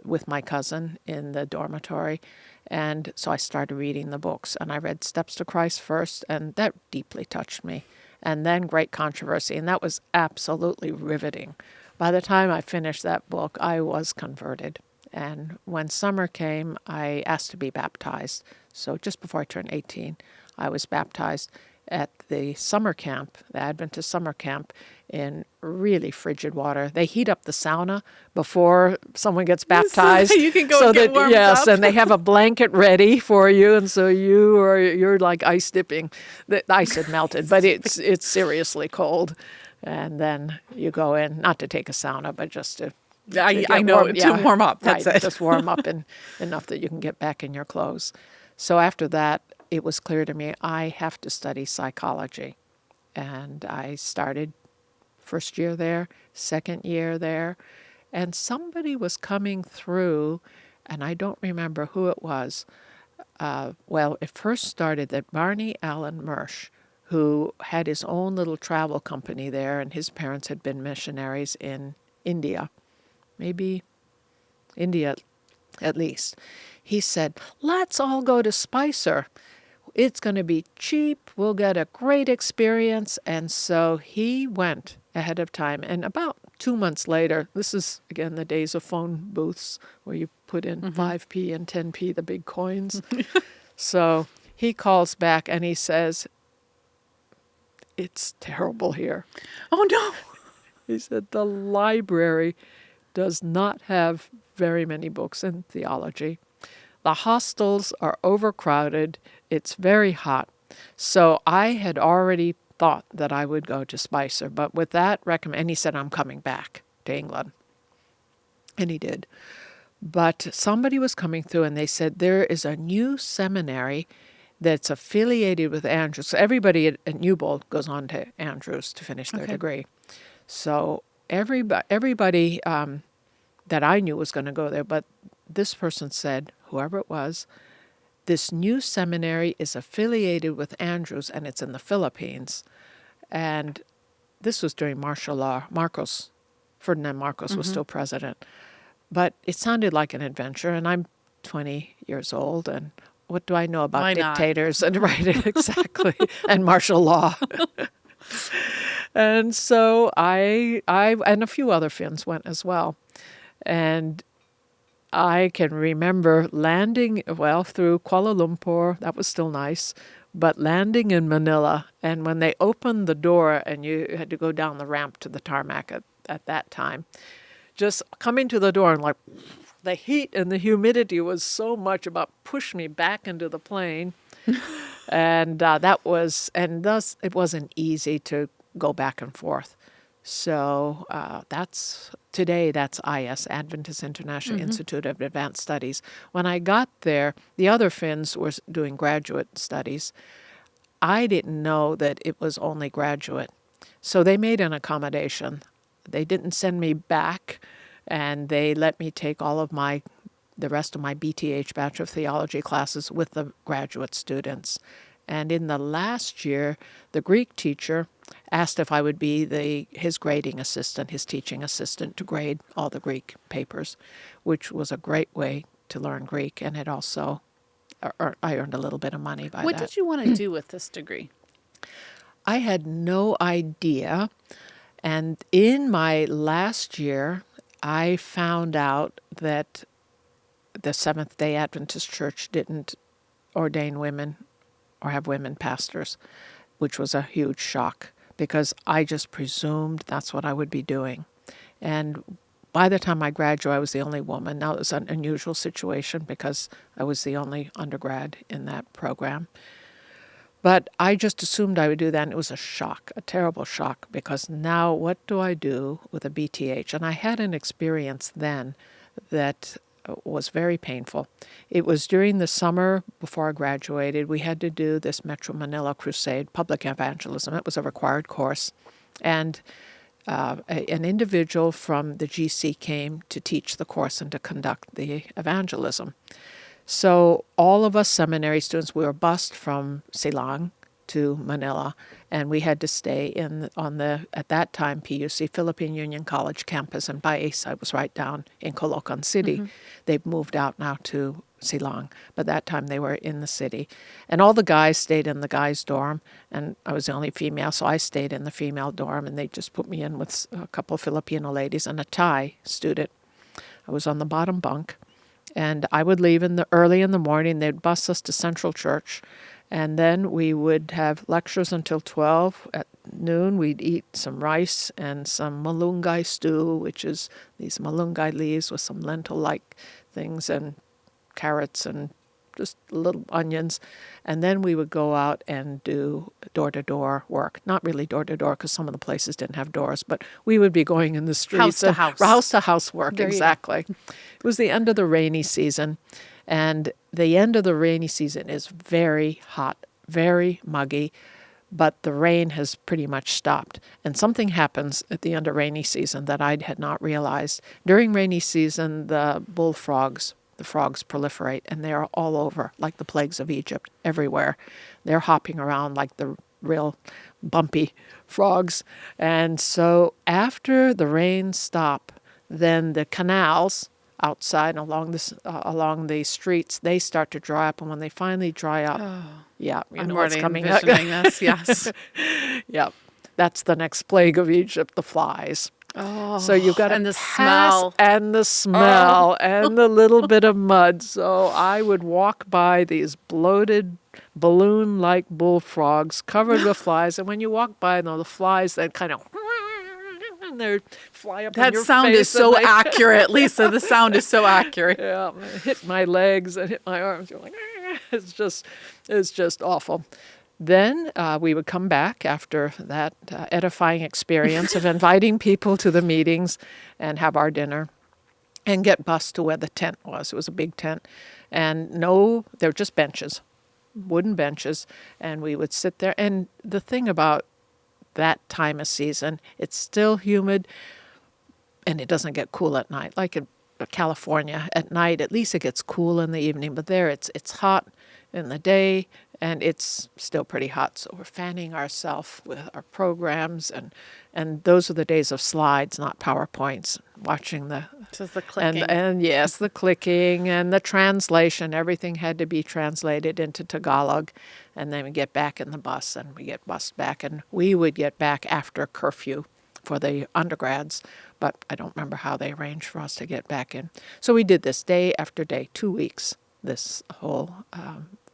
with my cousin in the dormitory, and so I started reading the books. And I read Steps to Christ first, and that deeply touched me. And then Great Controversy, and that was absolutely riveting. By the time I finished that book, I was converted. And when summer came, I asked to be baptized. So just before I turned 18, I was baptized at the summer camp, the Adventist summer camp, in really frigid water. They heat up the sauna before someone gets baptized. So you can go and get warmed yes, up. and they have a blanket ready for you, and so you're like ice dipping. The ice had melted, but it's seriously cold. And then you go in, not to take a sauna, but just to I know, warm, to warm up. That's right, it. just warm up enough that you can get back in your clothes. So after that, it was clear to me I have to study psychology. And I started first year there, second year there, and somebody was coming through, and I don't remember who it was. Well, it first started that Barney Allen Mersch, who had his own little travel company there, and his parents had been missionaries in India, maybe India at least. He said, let's all go to Spicer. It's going to be cheap. We'll get a great experience. And so he went ahead of time. And about 2 months later, this is, again, the days of phone booths where you put in 5p and 10p, the big coins. So he calls back and he says, it's terrible here. Oh, no. He said, the library does not have very many books in theology. The hostels are overcrowded. It's very hot. So I had already thought that I would go to Spicer, but with that and he said, I'm coming back to England. And he did. But somebody was coming through and they said, there is a new seminary that's affiliated with Andrews. So everybody at Newbold goes on to Andrews to finish their degree. So everybody that I knew was going to go there, but this person said, whoever it was, this new seminary is affiliated with Andrews, and it's in the Philippines. And this was during martial law. Ferdinand Marcos was still president. But it sounded like an adventure, and I'm 20 years old, and what do I know about Why not? dictators? And right, exactly, and martial law. And so I and a few other Finns went as well. And I can remember landing, through Kuala Lumpur, that was still nice, but landing in Manila, and when they opened the door and you had to go down the ramp to the tarmac at that time, just coming to the door and like the heat and the humidity was so much about pushed me back into the plane. And thus it wasn't easy to go back and forth. So that's IS, Adventist International Institute of Advanced Studies. When I got there, the other Finns were doing graduate studies. I didn't know that it was only graduate. So they made an accommodation. They didn't send me back, and they let me take the rest of my BTH, Bachelor of Theology classes with the graduate students. And in the last year, the Greek teacher asked if I would be his grading assistant, his teaching assistant, to grade all the Greek papers, which was a great way to learn Greek. And it also, I earned a little bit of money by that. What did you want to do with this degree? I had no idea. And in my last year, I found out that the Seventh-day Adventist Church didn't ordain women or have women pastors, which was a huge shock because I just presumed that's what I would be doing. And by the time I graduated, I was the only woman. Now, it was an unusual situation because I was the only undergrad in that program. But I just assumed I would do that, and it was a shock, a terrible shock, because now what do I do with a BTH? And I had an experience then that was very painful. It was during the summer before I graduated. We had to do this Metro Manila Crusade, public evangelism. It was a required course. And an individual from the GC came to teach the course and to conduct the evangelism. So all of us seminary students, we were bused from Ceylon to Manila, and we had to stay on the, at that time, PUC, Philippine Union College campus, and Baez, I was right down in Caloocan City. They've moved out now to Ceylon, but that time they were in the city. And all the guys stayed in the guys' dorm, and I was the only female, so I stayed in the female dorm, and they just put me in with a couple of Filipino ladies and a Thai student. I was on the bottom bunk, and I would leave early in the morning. They'd bus us to Central Church, and then we would have lectures until 12. At noon, we'd eat some rice and some malunggay stew, which is these malunggay leaves with some lentil-like things and carrots and just little onions. And then we would go out and do door-to-door work. Not really door-to-door because some of the places didn't have doors, but we would be going in the streets. House to house. House-to-house work, There you go. exactly. It was the end of the rainy season. And the end of the rainy season is very hot, very muggy, but the rain has pretty much stopped. And something happens at the end of rainy season that I had not realized. During rainy season, the frogs proliferate, and they're all over, like the plagues of Egypt, everywhere. They're hopping around like the real bumpy frogs. And so after the rains stop, then the canals outside along the streets, they start to dry up, and when they finally dry up, yeah, I'm know what's already coming up. envisioning this. Yes. Yeah, that's the next plague of Egypt, the flies. Oh, So you've got and the pass, smell. and the smell, and the little bit of mud. So I would walk by these bloated, balloon-like bullfrogs covered with flies, and when you walk by them, the flies then kind of and they fly up in That your sound face is so and they, accurate, Lisa. The sound is so accurate. yeah, hit my legs and hit my arms. You're like, it's just awful. Then we would come back after that edifying experience of inviting people to the meetings and have our dinner and get bused to where the tent was. It was a big tent. And they were just benches, wooden benches. And we would sit there. And the thing about that time of season, it's still humid and it doesn't get cool at night. Like in California, at night, at least it gets cool in the evening. But there, it's hot in the day, and it's still pretty hot. So we're fanning ourselves with our programs, and those are the days of slides, not PowerPoints. Watching Just the clicking. and yes, the clicking and the translation. Everything had to be translated into Tagalog, and then we get back in the bus, and we get bussed back, and we would get back after curfew for the undergrads, but I don't remember how they arranged for us to get back in. So we did this day after day, 2 weeks. This whole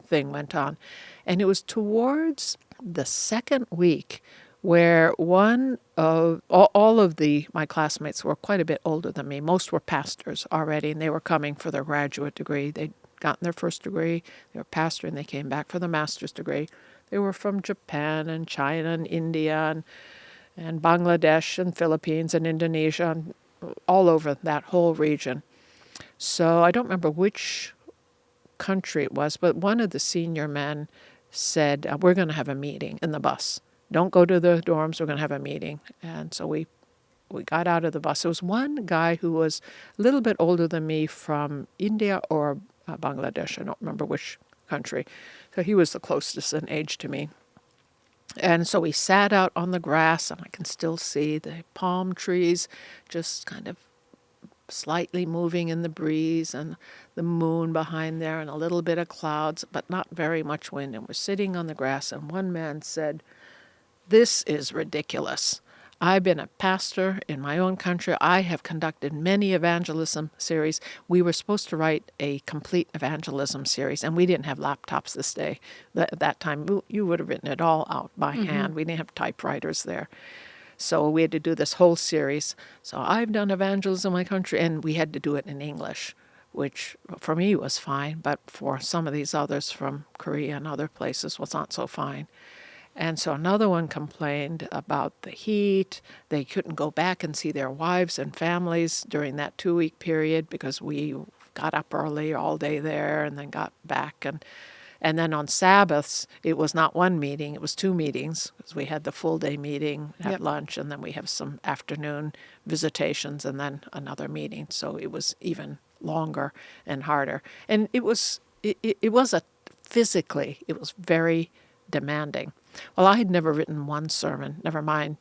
thing went on. And it was towards the second week where one of all of my classmates were quite a bit older than me. Most were pastors already, and they were coming for their graduate degree. They'd gotten their first degree, they were pastor, and they came back for the master's degree. They were from Japan and China and India and Bangladesh and Philippines and Indonesia and all over that whole region. So I don't remember which country it was, but one of the senior men said, we're going to have a meeting in the bus. Don't go to the dorms, we're going to have a meeting. And so we got out of the bus. There was one guy who was a little bit older than me from India or Bangladesh. I don't remember which country. So he was the closest in age to me. And so we sat out on the grass, and I can still see the palm trees just kind of slightly moving in the breeze, and the moon behind there, and a little bit of clouds, but not very much wind. And we're sitting on the grass, and one man said, "This is ridiculous. I've been a pastor in my own country. I have conducted many evangelism series. We were supposed to write a complete evangelism series, and we didn't have laptops this day. At that time, you would have written it all out by hand. We didn't have typewriters there. So we had to do this whole series. So I've done evangelism in my country, and we had to do it in English, which for me was fine, but for some of these others from Korea and other places was not so fine. And so another one complained about the heat. They couldn't go back and see their wives and families during that 2-week period because we got up early all day there and then got back. And then on Sabbaths, it was not one meeting, it was two meetings, because we had the full day meeting at Yep. lunch, and then we have some afternoon visitations, and then another meeting. So it was even longer and harder. And it was physically, it was very demanding. Well, I had never written one sermon, never mind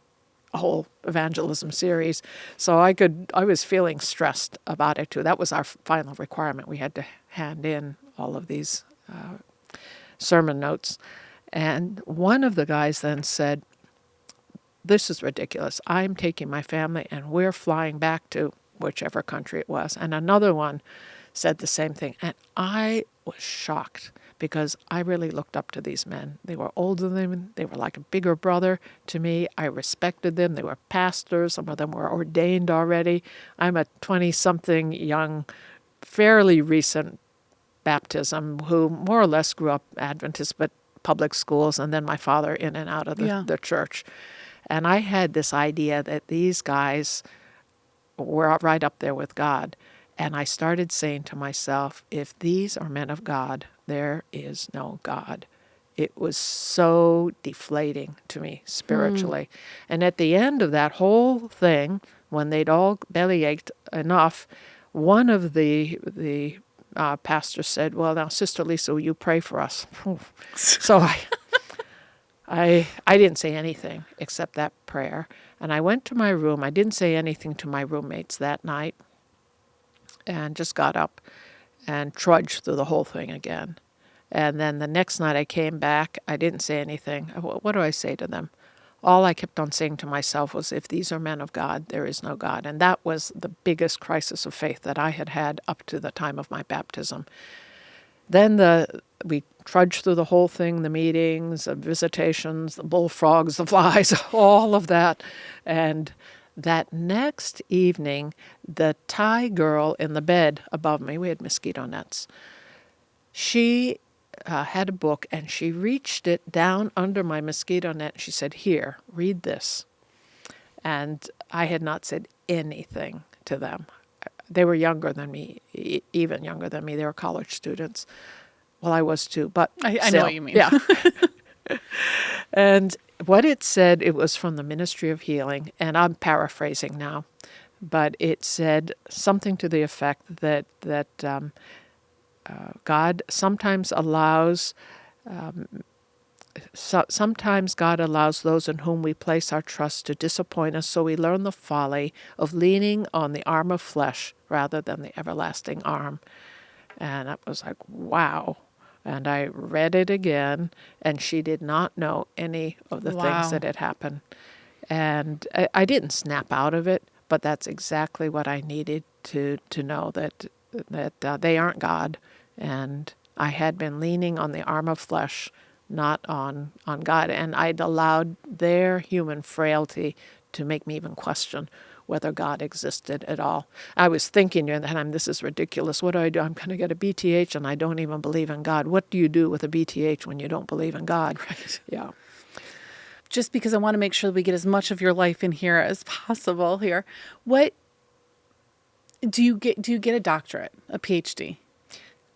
a whole evangelism series. So I was feeling stressed about it too. That was our final requirement. We had to hand in all of these sermon notes. And one of the guys then said, "This is ridiculous. I'm taking my family and we're flying back to whichever country it was." And another one said the same thing. And I was shocked because I really looked up to these men. They were older than me. They were like a bigger brother to me. I respected them. They were pastors. Some of them were ordained already. I'm a 20-something young, fairly recent baptism who more or less grew up Adventist, but public schools, and then my father in and out of the church. And I had this idea that these guys were right up there with God. And I started saying to myself, if these are men of God, there is no God. It was so deflating to me spiritually. And at the end of that whole thing, when they'd all bellyached enough, one of the pastors said, "Well, now, Sister Lisa, will you pray for us?" So I didn't say anything except that prayer. And I went to my room. I didn't say anything to my roommates that night, and just got up and trudged through the whole thing again. And then the next night I came back. I didn't say anything. What do I say to them? All I kept on saying to myself was, if these are men of God, there is no God. And that was the biggest crisis of faith that I had had up to the time of my baptism. Then we trudged through the whole thing, the meetings, the visitations, the bullfrogs, the flies, all of that. And that next evening, the Thai girl in the bed above me, we had mosquito nets, she had a book, and she reached it down under my mosquito net. She said, "Here, read this." And I had not said anything to them. They were younger than me, even younger than me. They were college students. Well, I was too, but I know what you mean. Yeah. And what it said, it was from the Ministry of Healing, and I'm paraphrasing now, but it said something to the effect that God sometimes allows those in whom we place our trust to disappoint us, so we learn the folly of leaning on the arm of flesh rather than the everlasting arm. And I was like, wow. And I read it again, and she did not know any of the things that had happened. And I didn't snap out of it, but that's exactly what I needed to know, that they aren't God. And I had been leaning on the arm of flesh, not on God. And I'd allowed their human frailty to make me even question whether God existed at all. I was thinking during that time, this is ridiculous. What do I do? I'm going to get a BTH and I don't even believe in God. What do you do with a BTH when you don't believe in God? Right. Yeah. Just because I want to make sure that we get as much of your life in here as possible here. What do you get a doctorate, a PhD?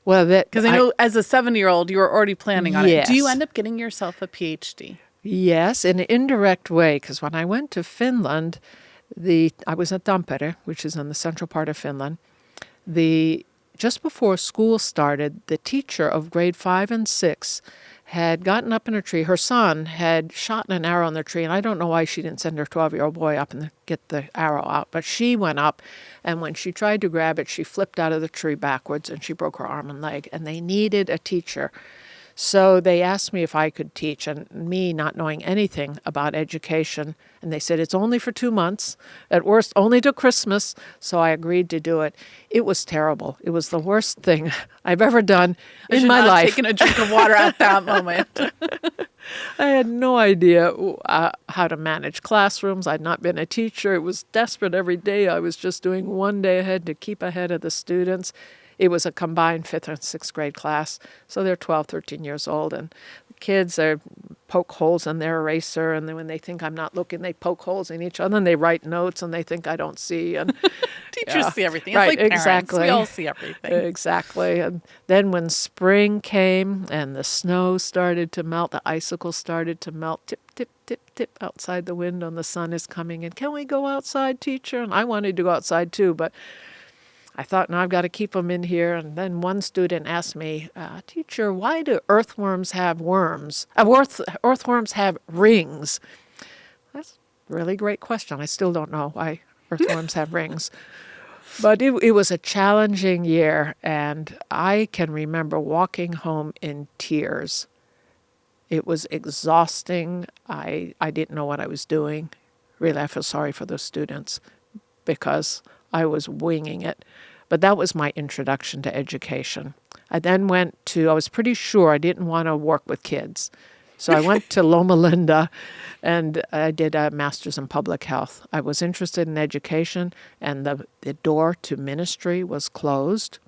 Well, because I know as a 7-year-old, you were already planning on Yes. it. Do you end up getting yourself a PhD? Yes, in an indirect way, because when I went to Finland, I was at Tampere, which is in the central part of Finland. Just before school started, the teacher of grade 5 and 6 had gotten up in a tree. Her son had shot an arrow in the tree, and I don't know why she didn't send her 12-year-old boy up and get the arrow out. But she went up, and when she tried to grab it, she flipped out of the tree backwards, and she broke her arm and leg. And they needed a teacher. So they asked me if I could teach, and me not knowing anything about education, and they said it's only for 2 months, at worst only till Christmas, so I agreed to do it. It was terrible. It was the worst thing I've ever done in my life. Taking a drink of water at that moment. I had no idea how to manage classrooms. I'd not been a teacher. It was desperate every day. I was just doing one day ahead to keep ahead of the students. It was a combined 5th and 6th grade class, so they're 12, 13 years old. And kids are poke holes in their eraser, and then when they think I'm not looking, they poke holes in each other, and they write notes, and they think I don't see. And Teachers see everything. It's right, like parents. exactly. We all see everything. Exactly. And then when spring came and the snow started to melt, the icicles started to melt, tip, tip, tip, tip, outside the window, and the sun is coming in. Can we go outside, teacher? And I wanted to go outside too, but I thought, no, I've got to keep them in here. And then one student asked me, teacher, why do earthworms have worms? Earthworms have rings. That's a really great question. I still don't know why earthworms have rings. But it was a challenging year, and I can remember walking home in tears. It was exhausting. I didn't know what I was doing. Really, I feel sorry for those students because I was winging it. But that was my introduction to education. I then I was pretty sure I didn't want to work with kids. So I went to Loma Linda, and I did a master's in public health. I was interested in education, and the door to ministry was closed.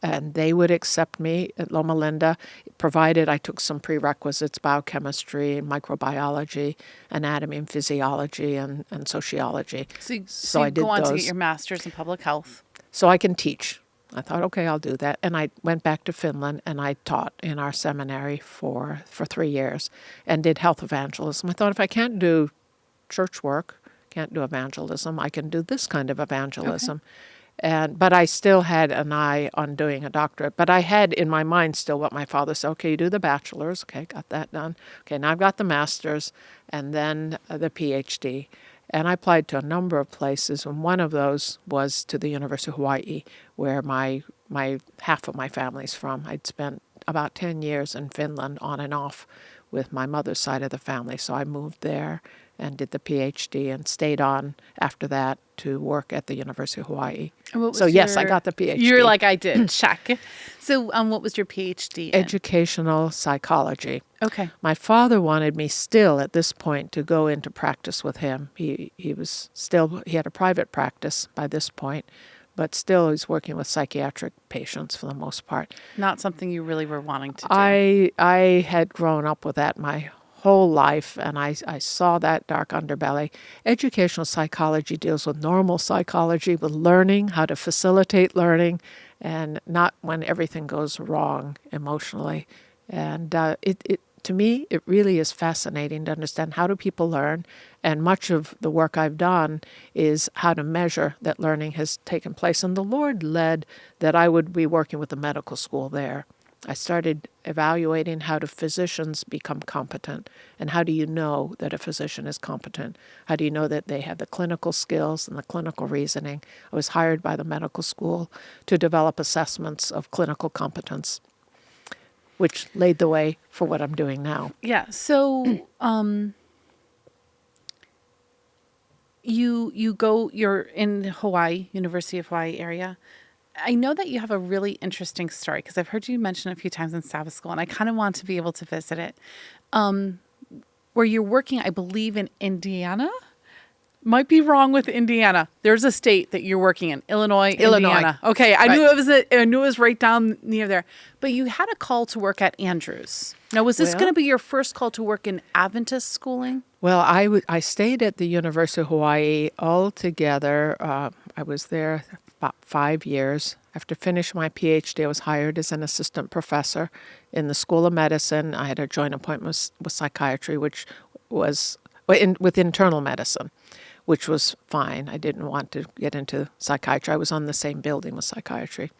And they would accept me at Loma Linda, provided I took some prerequisites, biochemistry and microbiology, anatomy and physiology, and sociology. So I you did go on to those. get your master's in public health. So I can teach. I thought, okay, I'll do that. And I went back to Finland, and I taught in our seminary for 3 years and did health evangelism. I thought, if I can't do church work, can't do evangelism, I can do this kind of evangelism. Okay. But I still had an eye on doing a doctorate. But I had in my mind still what my father said, okay, you do the bachelor's. Okay, got that done. Okay, now I've got the master's and then the PhD. And I applied to a number of places, and one of those was to the University of Hawaii, where my half of my family's from. I'd spent about 10 years in Finland on and off with my mother's side of the family. So I moved there and did the PhD and stayed on after that to work at the University of Hawaii. So yes, I got the PhD. You're like, I did. Check. So what was your PhD in? Educational psychology. Okay. My father wanted me still at this point to go into practice with him. He had a private practice by this point, but still he's working with psychiatric patients for the most part. Not something you really were wanting to do. I had grown up with that my whole life, and I saw that dark underbelly. Educational psychology deals with normal psychology, with learning, how to facilitate learning, and not when everything goes wrong emotionally. And to me, it really is fascinating to understand how do people learn, and much of the work I've done is how to measure that learning has taken place. And the Lord led that I would be working with the medical school there. I started evaluating how do physicians become competent, and how do you know that a physician is competent? How do you know that they have the clinical skills and the clinical reasoning? I was hired by the medical school to develop assessments of clinical competence, which laid the way for what I'm doing now. Yeah. So you're in Hawaii, University of Hawaii area. I know that you have a really interesting story because I've heard you mention it a few times in Sabbath school, and I kind of want to be able to visit it. Where you're working, I believe, in Indiana. Might be wrong with Indiana. There's a state that you're working in, Illinois. Indiana. Okay, I knew it was right down near there. But you had a call to work at Andrews. Now, was this going to be your first call to work in Adventist schooling? Well, I stayed at the University of Hawaii altogether. I was there about 5 years. After finishing my PhD, I was hired as an assistant professor in the School of Medicine. I had a joint appointment with psychiatry, which was with internal medicine, which was fine. I didn't want to get into psychiatry. I was on the same building with psychiatry.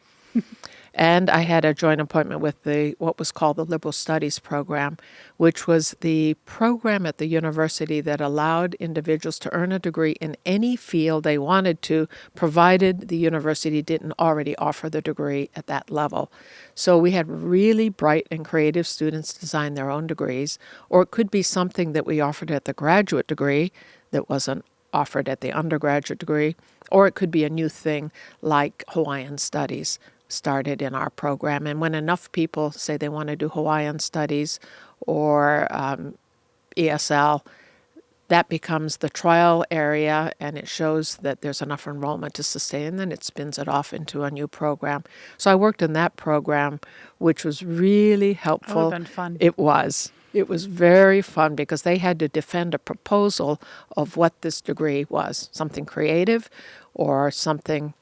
And I had a joint appointment with what was called the Liberal Studies program, which was the program at the university that allowed individuals to earn a degree in any field they wanted to, provided the university didn't already offer the degree at that level. So we had really bright and creative students design their own degrees, or it could be something that we offered at the graduate degree that wasn't offered at the undergraduate degree, or it could be a new thing like Hawaiian studies started in our program. And when enough people say they want to do Hawaiian studies or ESL, that becomes the trial area, and it shows that there's enough enrollment to sustain, and then it spins it off into a new program. So I worked in that program, which was really helpful. That would have been fun. It was. It was very fun because they had to defend a proposal of what this degree was, something creative or something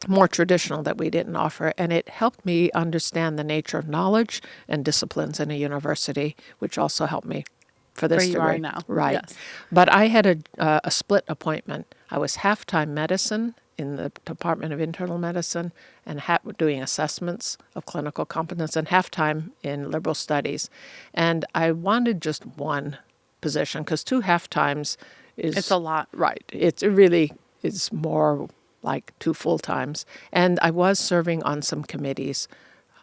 more traditional that we didn't offer. And it helped me understand the nature of knowledge and disciplines in a university, which also helped me for this Where you degree. are now. Right. Yes. But I had a split appointment. I was half-time medicine in the Department of Internal Medicine and doing assessments of clinical competence, and half-time in liberal studies. And I wanted just one position because 2 half-times is... It's a lot. Right. It really is more like 2 full-times. And I was serving on some committees.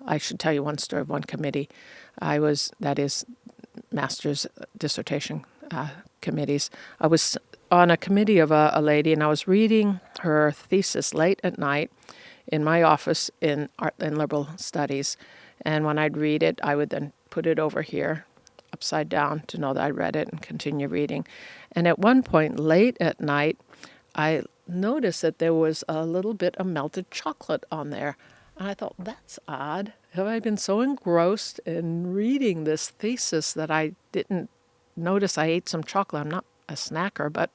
I should tell you one story of one committee. That is master's dissertation committees. I was on a committee of a lady, and I was reading her thesis late at night in my office in art and liberal studies. And when I'd read it, I would then put it over here upside down to know that I read it and continue reading. And at one point late at night, I noticed that there was a little bit of melted chocolate on there. And I thought, that's odd. Have I been so engrossed in reading this thesis that I didn't notice I ate some chocolate? I'm not a snacker, but...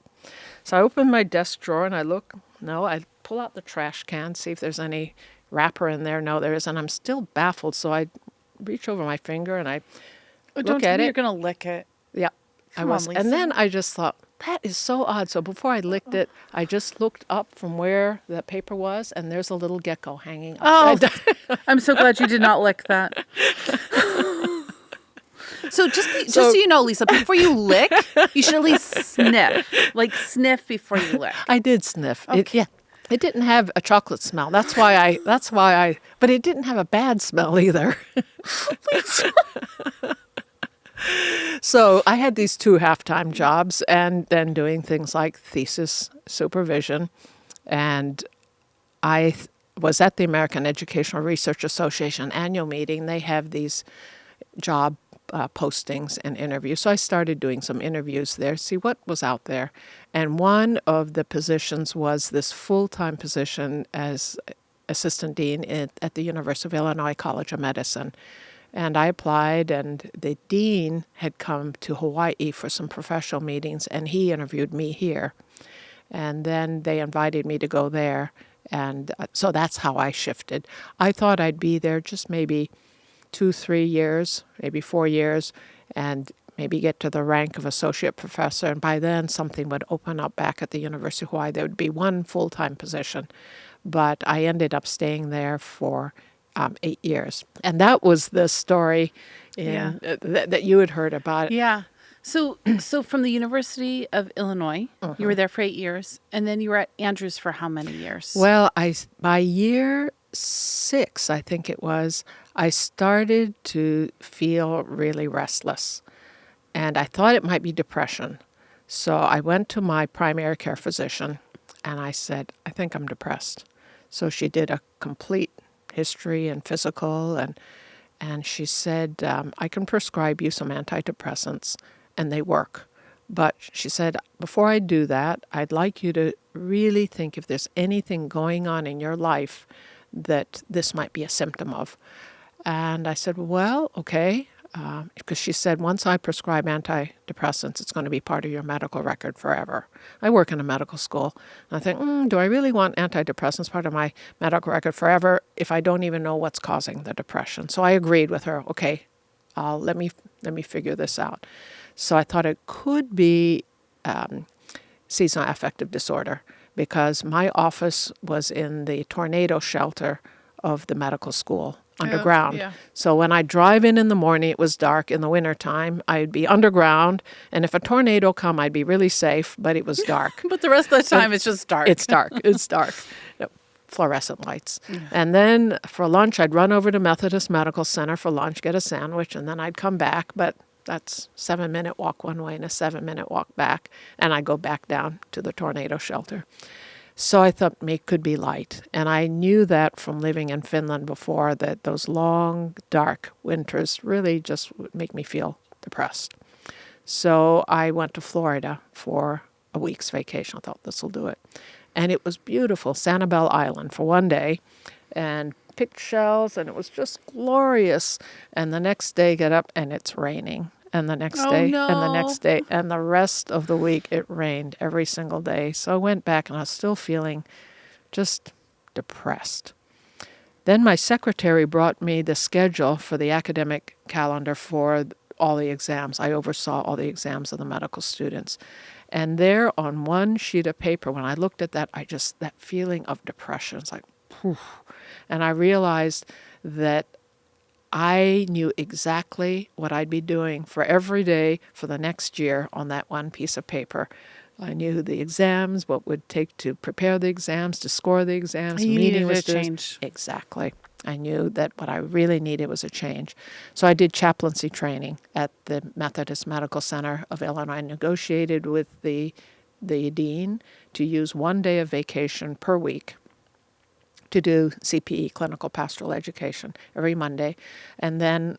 So I opened my desk drawer and I look. No, I pull out the trash can, see if there's any wrapper in there. No, there isn't. I'm still baffled, so I reach over my finger and I look at it. You're going to lick it. Yeah, I Come was. on, Lisa. And then I just thought, that is so odd. So before I licked it, I just looked up from where the paper was, and there's a little gecko hanging upside down. I'm so glad you did not lick that. So just so you know, Lisa, before you lick, you should at least sniff. Like sniff before you lick. I did sniff. Okay. It didn't have a chocolate smell. That's why I, but it didn't have a bad smell either. So I had these 2 half-time jobs and then doing things like thesis supervision. And I was at the American Educational Research Association annual meeting. They have these job postings and interviews. So I started doing some interviews there, see what was out there. And one of the positions was this full-time position as assistant dean at the University of Illinois College of Medicine. And I applied, and the dean had come to Hawaii for some professional meetings, and he interviewed me here. And then they invited me to go there, and so that's how I shifted. I thought I'd be there just maybe 2-3 years, maybe 4 years, and maybe get to the rank of associate professor. And by then, something would open up back at the University of Hawaii. There would be one full-time position. But I ended up staying there for 8 years. And that was the story that you had heard about. Yeah. So from the University of Illinois, you were there for 8 years, and then you were at Andrews for how many years? Well, by year 6, I think it was, I started to feel really restless. And I thought it might be depression. So I went to my primary care physician, and I said, I think I'm depressed. So she did a complete history and physical, and she said, I can prescribe you some antidepressants, and they work. But she said, before I do that, I'd like you to really think if there's anything going on in your life that this might be a symptom of. And I said, well, okay, because she said, once I prescribe antidepressants, it's going to be part of your medical record forever. I work in a medical school, and I think, do I really want antidepressants part of my medical record forever if I don't even know what's causing the depression? So I agreed with her, okay, let me figure this out. So I thought it could be seasonal affective disorder, because my office was in the tornado shelter of the medical school underground. Yeah. So when I drive in the morning, it was dark. In the wintertime, I'd be underground. And if a tornado come, I'd be really safe, but it was dark. But the rest of the time, it's just dark. It's dark. It's dark. Yep. Fluorescent lights. Yeah. And then for lunch, I'd run over to Methodist Medical Center for lunch, get a sandwich, and then I'd come back. But that's 7-minute walk one way and a 7-minute walk back. And I go back down to the tornado shelter. So I thought it could be light. And I knew that from living in Finland before, that those long, dark winters really just would make me feel depressed. So I went to Florida for a week's vacation. I thought this will do it. And it was beautiful, Sanibel Island for one day, and picked shells, and it was just glorious. And the next day, get up, and it's raining. And the next Oh, day, no. and the next day, and the rest of the week, it rained every single day. So I went back, and I was still feeling just depressed. Then my secretary brought me the schedule for the academic calendar for all the exams. I oversaw all the exams of the medical students. And there on one sheet of paper, when I looked at that, that feeling of depression, it's like, poof. And I realized that I knew exactly what I'd be doing for every day for the next year on that one piece of paper. I knew the exams, what would take to prepare the exams, to score the exams. You needed a students. change. Exactly. I knew that what I really needed was a change. So I did chaplaincy training at the Methodist Medical Center of Illinois. I negotiated with the dean to use 1 day of vacation per week to do CPE, clinical pastoral education, every Monday. And then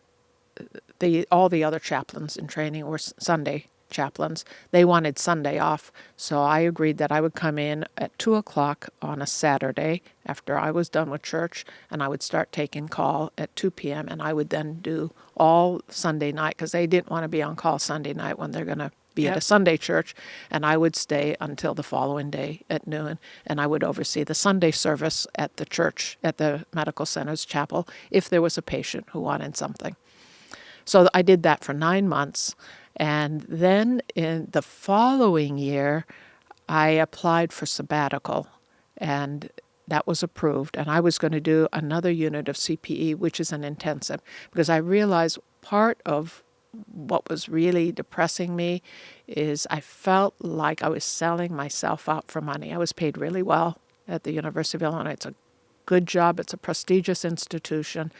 all the other chaplains in training were Sunday chaplains. They wanted Sunday off, so I agreed that I would come in at 2 o'clock on a Saturday after I was done with church, and I would start taking call at 2 p.m., and I would then do all Sunday night, because they didn't want to be on call Sunday night when they're going to be at a Sunday church, and I would stay until the following day at noon, and I would oversee the Sunday service at the church, at the medical center's chapel, if there was a patient who wanted something. So I did that for 9 months, and then in the following year, I applied for sabbatical, and that was approved, and I was going to do another unit of CPE, which is an intensive, because I realized part of what was really depressing me is I felt like I was selling myself out for money. I was paid really well at the University of Illinois. It's a good job. It's a prestigious institution.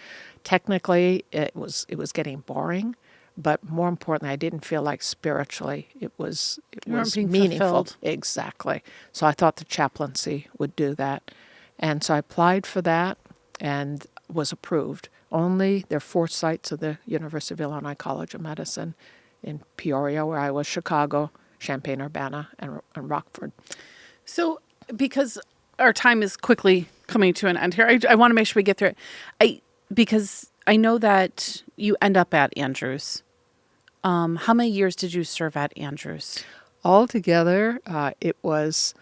Technically, it was getting boring, but more importantly, I didn't feel like spiritually it was being meaningful. fulfilled. Exactly. So I thought the chaplaincy would do that. And so I applied for that and was approved. There are 4 sites of the University of Illinois College of Medicine in Peoria, where I was, Chicago, Champaign-Urbana, and Rockford. So, because our time is quickly coming to an end here, I want to make sure we get through it. Because I know that you end up at Andrews. How many years did you serve at Andrews? Altogether, it was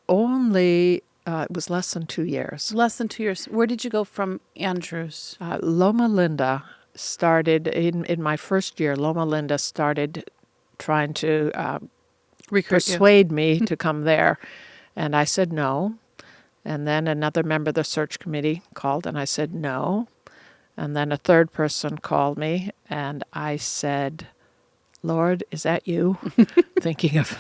less than 2 years. Less than 2 years. Where did you go from Andrews? Loma Linda started, in my first year, Loma Linda started trying to persuade me to come there. And I said no. And then another member of the search committee called, and I said no. And then a third person called me, and I said, Lord, is that you? Thinking of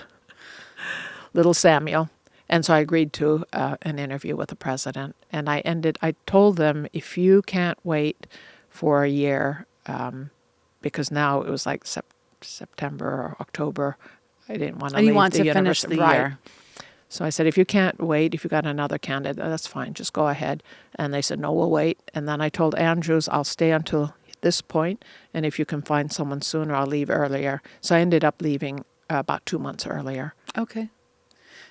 little Samuel. And so I agreed to an interview with the president. And I told them, if you can't wait for a year, because now it was like September or October, I didn't want to leave the university. And you want to finish the year. So I said, if you can't wait, if you got another candidate, that's fine, just go ahead. And they said, no, we'll wait. And then I told Andrews, I'll stay until this point, and if you can find someone sooner, I'll leave earlier. So I ended up leaving about 2 months earlier. Okay.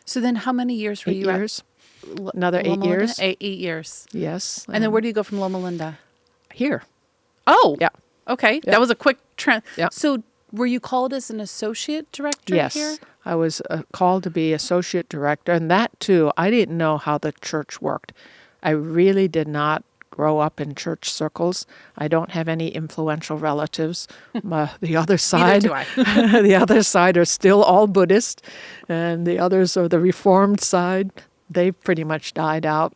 So then how many years were 8 you years. at? Another 8 Loma years. Linda? 8 years. Yes. And then where do you go from Loma Linda? Here. Oh. Yeah. Okay. Yeah. That was a quick trend. Yeah. So were you called as an associate director Yes. here? I was called to be associate director, and that too, I didn't know how the church worked. I really did not grow up in church circles. I don't have any influential relatives. The other side, Neither do I. the other side are still all Buddhist, and the others are the Reformed side. They've pretty much died out.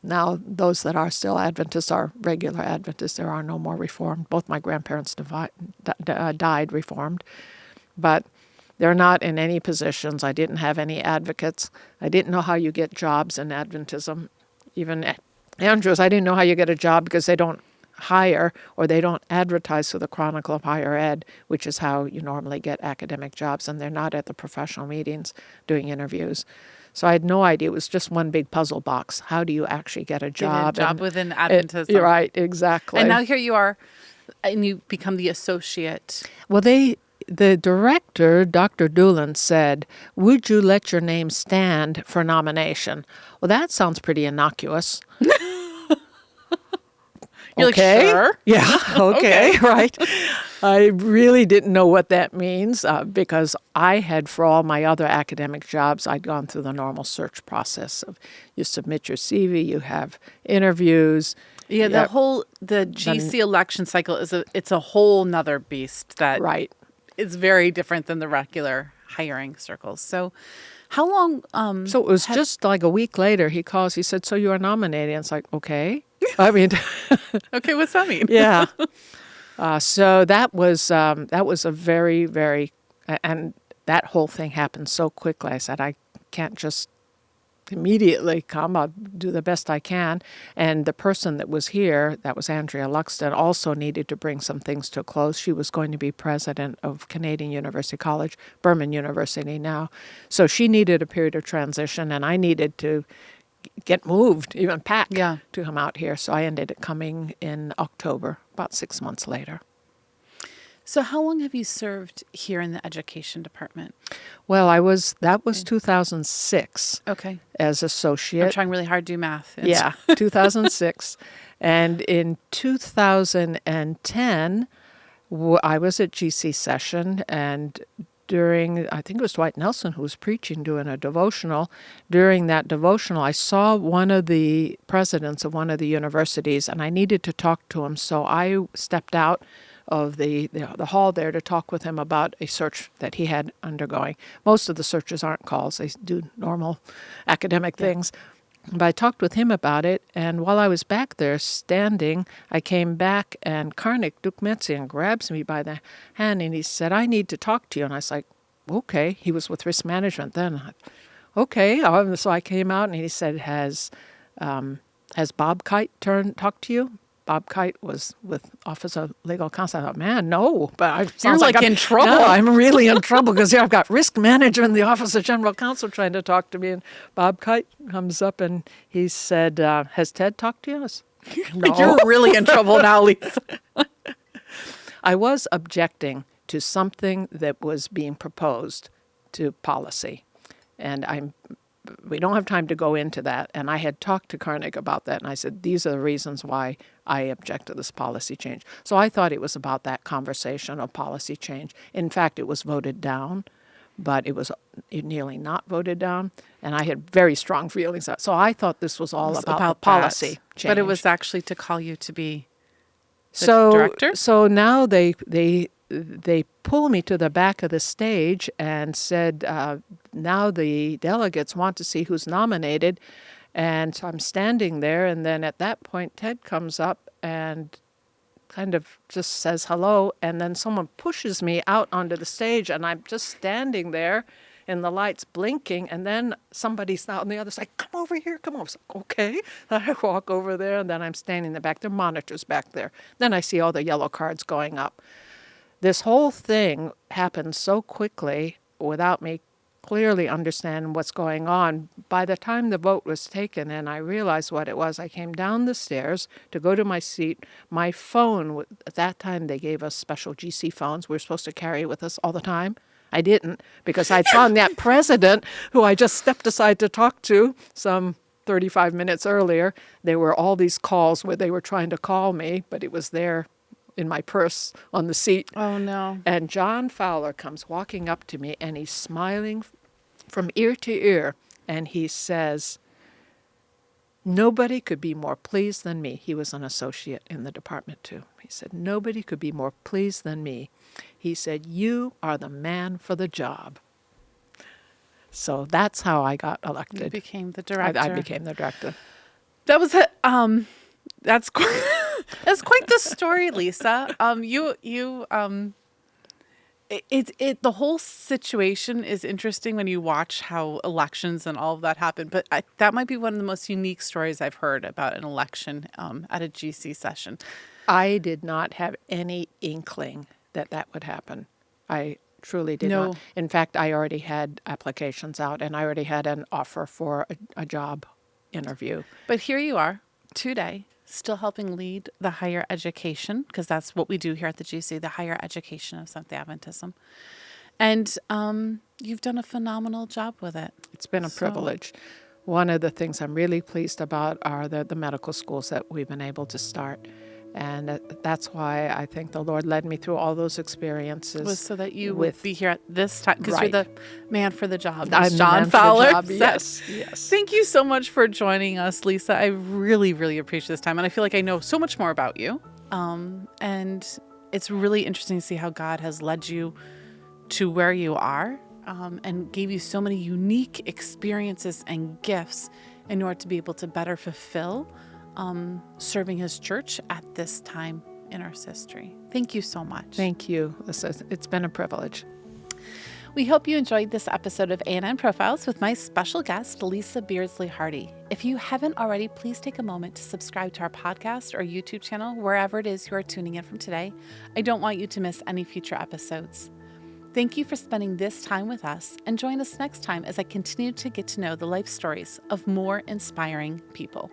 Now, those that are still Adventists are regular Adventists. There are no more Reformed. Both my grandparents died Reformed, but they're not in any positions. I didn't have any advocates. I didn't know how you get jobs in Adventism. Even at Andrews, I didn't know how you get a job because they don't hire or they don't advertise through the Chronicle of Higher Ed, which is how you normally get academic jobs, and they're not at the professional meetings doing interviews. So I had no idea. It was just one big puzzle box. How do you actually get a job? Get a job within Adventism. You're right, exactly. And now here you are, and you become the associate. Well, the director, Dr. Doolan, said, "Would you let your name stand for nomination?" Well, that sounds pretty innocuous. You're Okay. like, sure. Yeah, okay, right. I really didn't know what that means because I had, for all my other academic jobs, I'd gone through the normal search process of you submit your CV, you have interviews. Yeah, the GC election cycle it's a whole nother beast that Right. is very different than the regular hiring circles. So how long So it was just like a week later, he calls, he said, "So you are nominated." And it's like, okay. I mean, okay, what's that mean? yeah. So that was a very, very, and that whole thing happened so quickly. I said, I can't just immediately come. I'll do the best I can. And the person that was here, that was Andrea Luxton, also needed to bring some things to a close. She was going to be president of Canadian University College, Burman University now. So she needed a period of transition, and I needed to get moved, even pack, Yeah. to come out here. So I ended up coming in October, about 6 months later. So how long have you served here in the education department? Well, that was 2006 Okay. as I'm associate. trying really hard to do math. Yeah, 2006. And in 2010, I was at GC session, and during, I think it was Dwight Nelson who was preaching, doing a devotional. During that devotional, I saw one of the presidents of one of the universities, and I needed to talk to him. So I stepped out of the hall there to talk with him about a search that he had undergoing. Most of the searches aren't calls. They do normal academic things. But I talked with him about it, and while I was back there standing, I came back, and Karnik Dukmetsian grabs me by the hand, and he said, "I need to talk to you." And I was like, okay. He was with risk management then. Okay. So I came out, and he said, has Bob Kite talked to you? Bob Kite was with Office of Legal Counsel. I thought, man, no. But You're like in trouble. No, I'm really in trouble because I've got risk manager in the Office of General Counsel trying to talk to me. And Bob Kite comes up and he said, "Has Ted talked to you?" No. You're really in trouble now, Lisa. I was objecting to something that was being proposed to policy. And we don't have time to go into that. And I had talked to Karnik about that, and I said, these are the reasons why I object to this policy change. So I thought it was about that conversation of policy change. In fact, it was voted down, but it was nearly not voted down, and I had very strong feelings. So I thought this was all about the policy change. But it was actually to call you to be the director? So now they pull me to the back of the stage and said, now the delegates want to see who's nominated. And so I'm standing there, and then at that point, Ted comes up and kind of just says hello, and then someone pushes me out onto the stage, and I'm just standing there, and the lights blinking, and then somebody's out on the other side, "Come over here, come over." So, okay. I walk over there, and then I'm standing in the back. There are monitors back there. Then I see all the yellow cards going up. This whole thing happened so quickly without me clearly understanding what's going on. By the time the vote was taken and I realized what it was, I came down the stairs to go to my seat. My phone, at that time they gave us special GC phones we were supposed to carry with us all the time. I didn't, because I'd found that president who I just stepped aside to talk to some 35 minutes earlier. There were all these calls where they were trying to call me, but it was there in my purse on the seat. Oh, no. And John Fowler comes walking up to me, and he's smiling from ear to ear, and he says, "Nobody could be more pleased than me." He was an associate in the department too. He said, "Nobody could be more pleased than me." He said, "You are the man for the job." So that's how I got elected. You became the director. I became the director. That was that's quite that's quite the story, Lisa. The whole situation is interesting when you watch how elections and all of that happen. But that might be one of the most unique stories I've heard about an election at a GC session. I did not have any inkling that would happen. I truly did not. In fact, I already had applications out, and I already had an offer for a job interview. But here you are today, still helping lead the higher education, because that's what we do here at the GC, the higher education of Seventh-day Adventism. And you've done a phenomenal job with it. It's been a privilege. One of the things I'm really pleased about are the medical schools that we've been able to start. And that's why I think the Lord led me through all those experiences. Was so that you would be here at this time, because Right. you're the man for the job. I'm as the John man for the Fowler job. said. Yes. Thank you so much for joining us, Lisa. I really, really appreciate this time. And I feel like I know so much more about you. And it's really interesting to see how God has led you to where you are, and gave you so many unique experiences and gifts in order to be able to better fulfill serving his church at this time in our history. Thank you so much. Thank you, Lisa. It's been a privilege. We hope you enjoyed this episode of A&N Profiles with my special guest, Lisa Beardsley-Hardy. If you haven't already, please take a moment to subscribe to our podcast or YouTube channel, wherever it is you are tuning in from today. I don't want you to miss any future episodes. Thank you for spending this time with us, and join us next time as I continue to get to know the life stories of more inspiring people.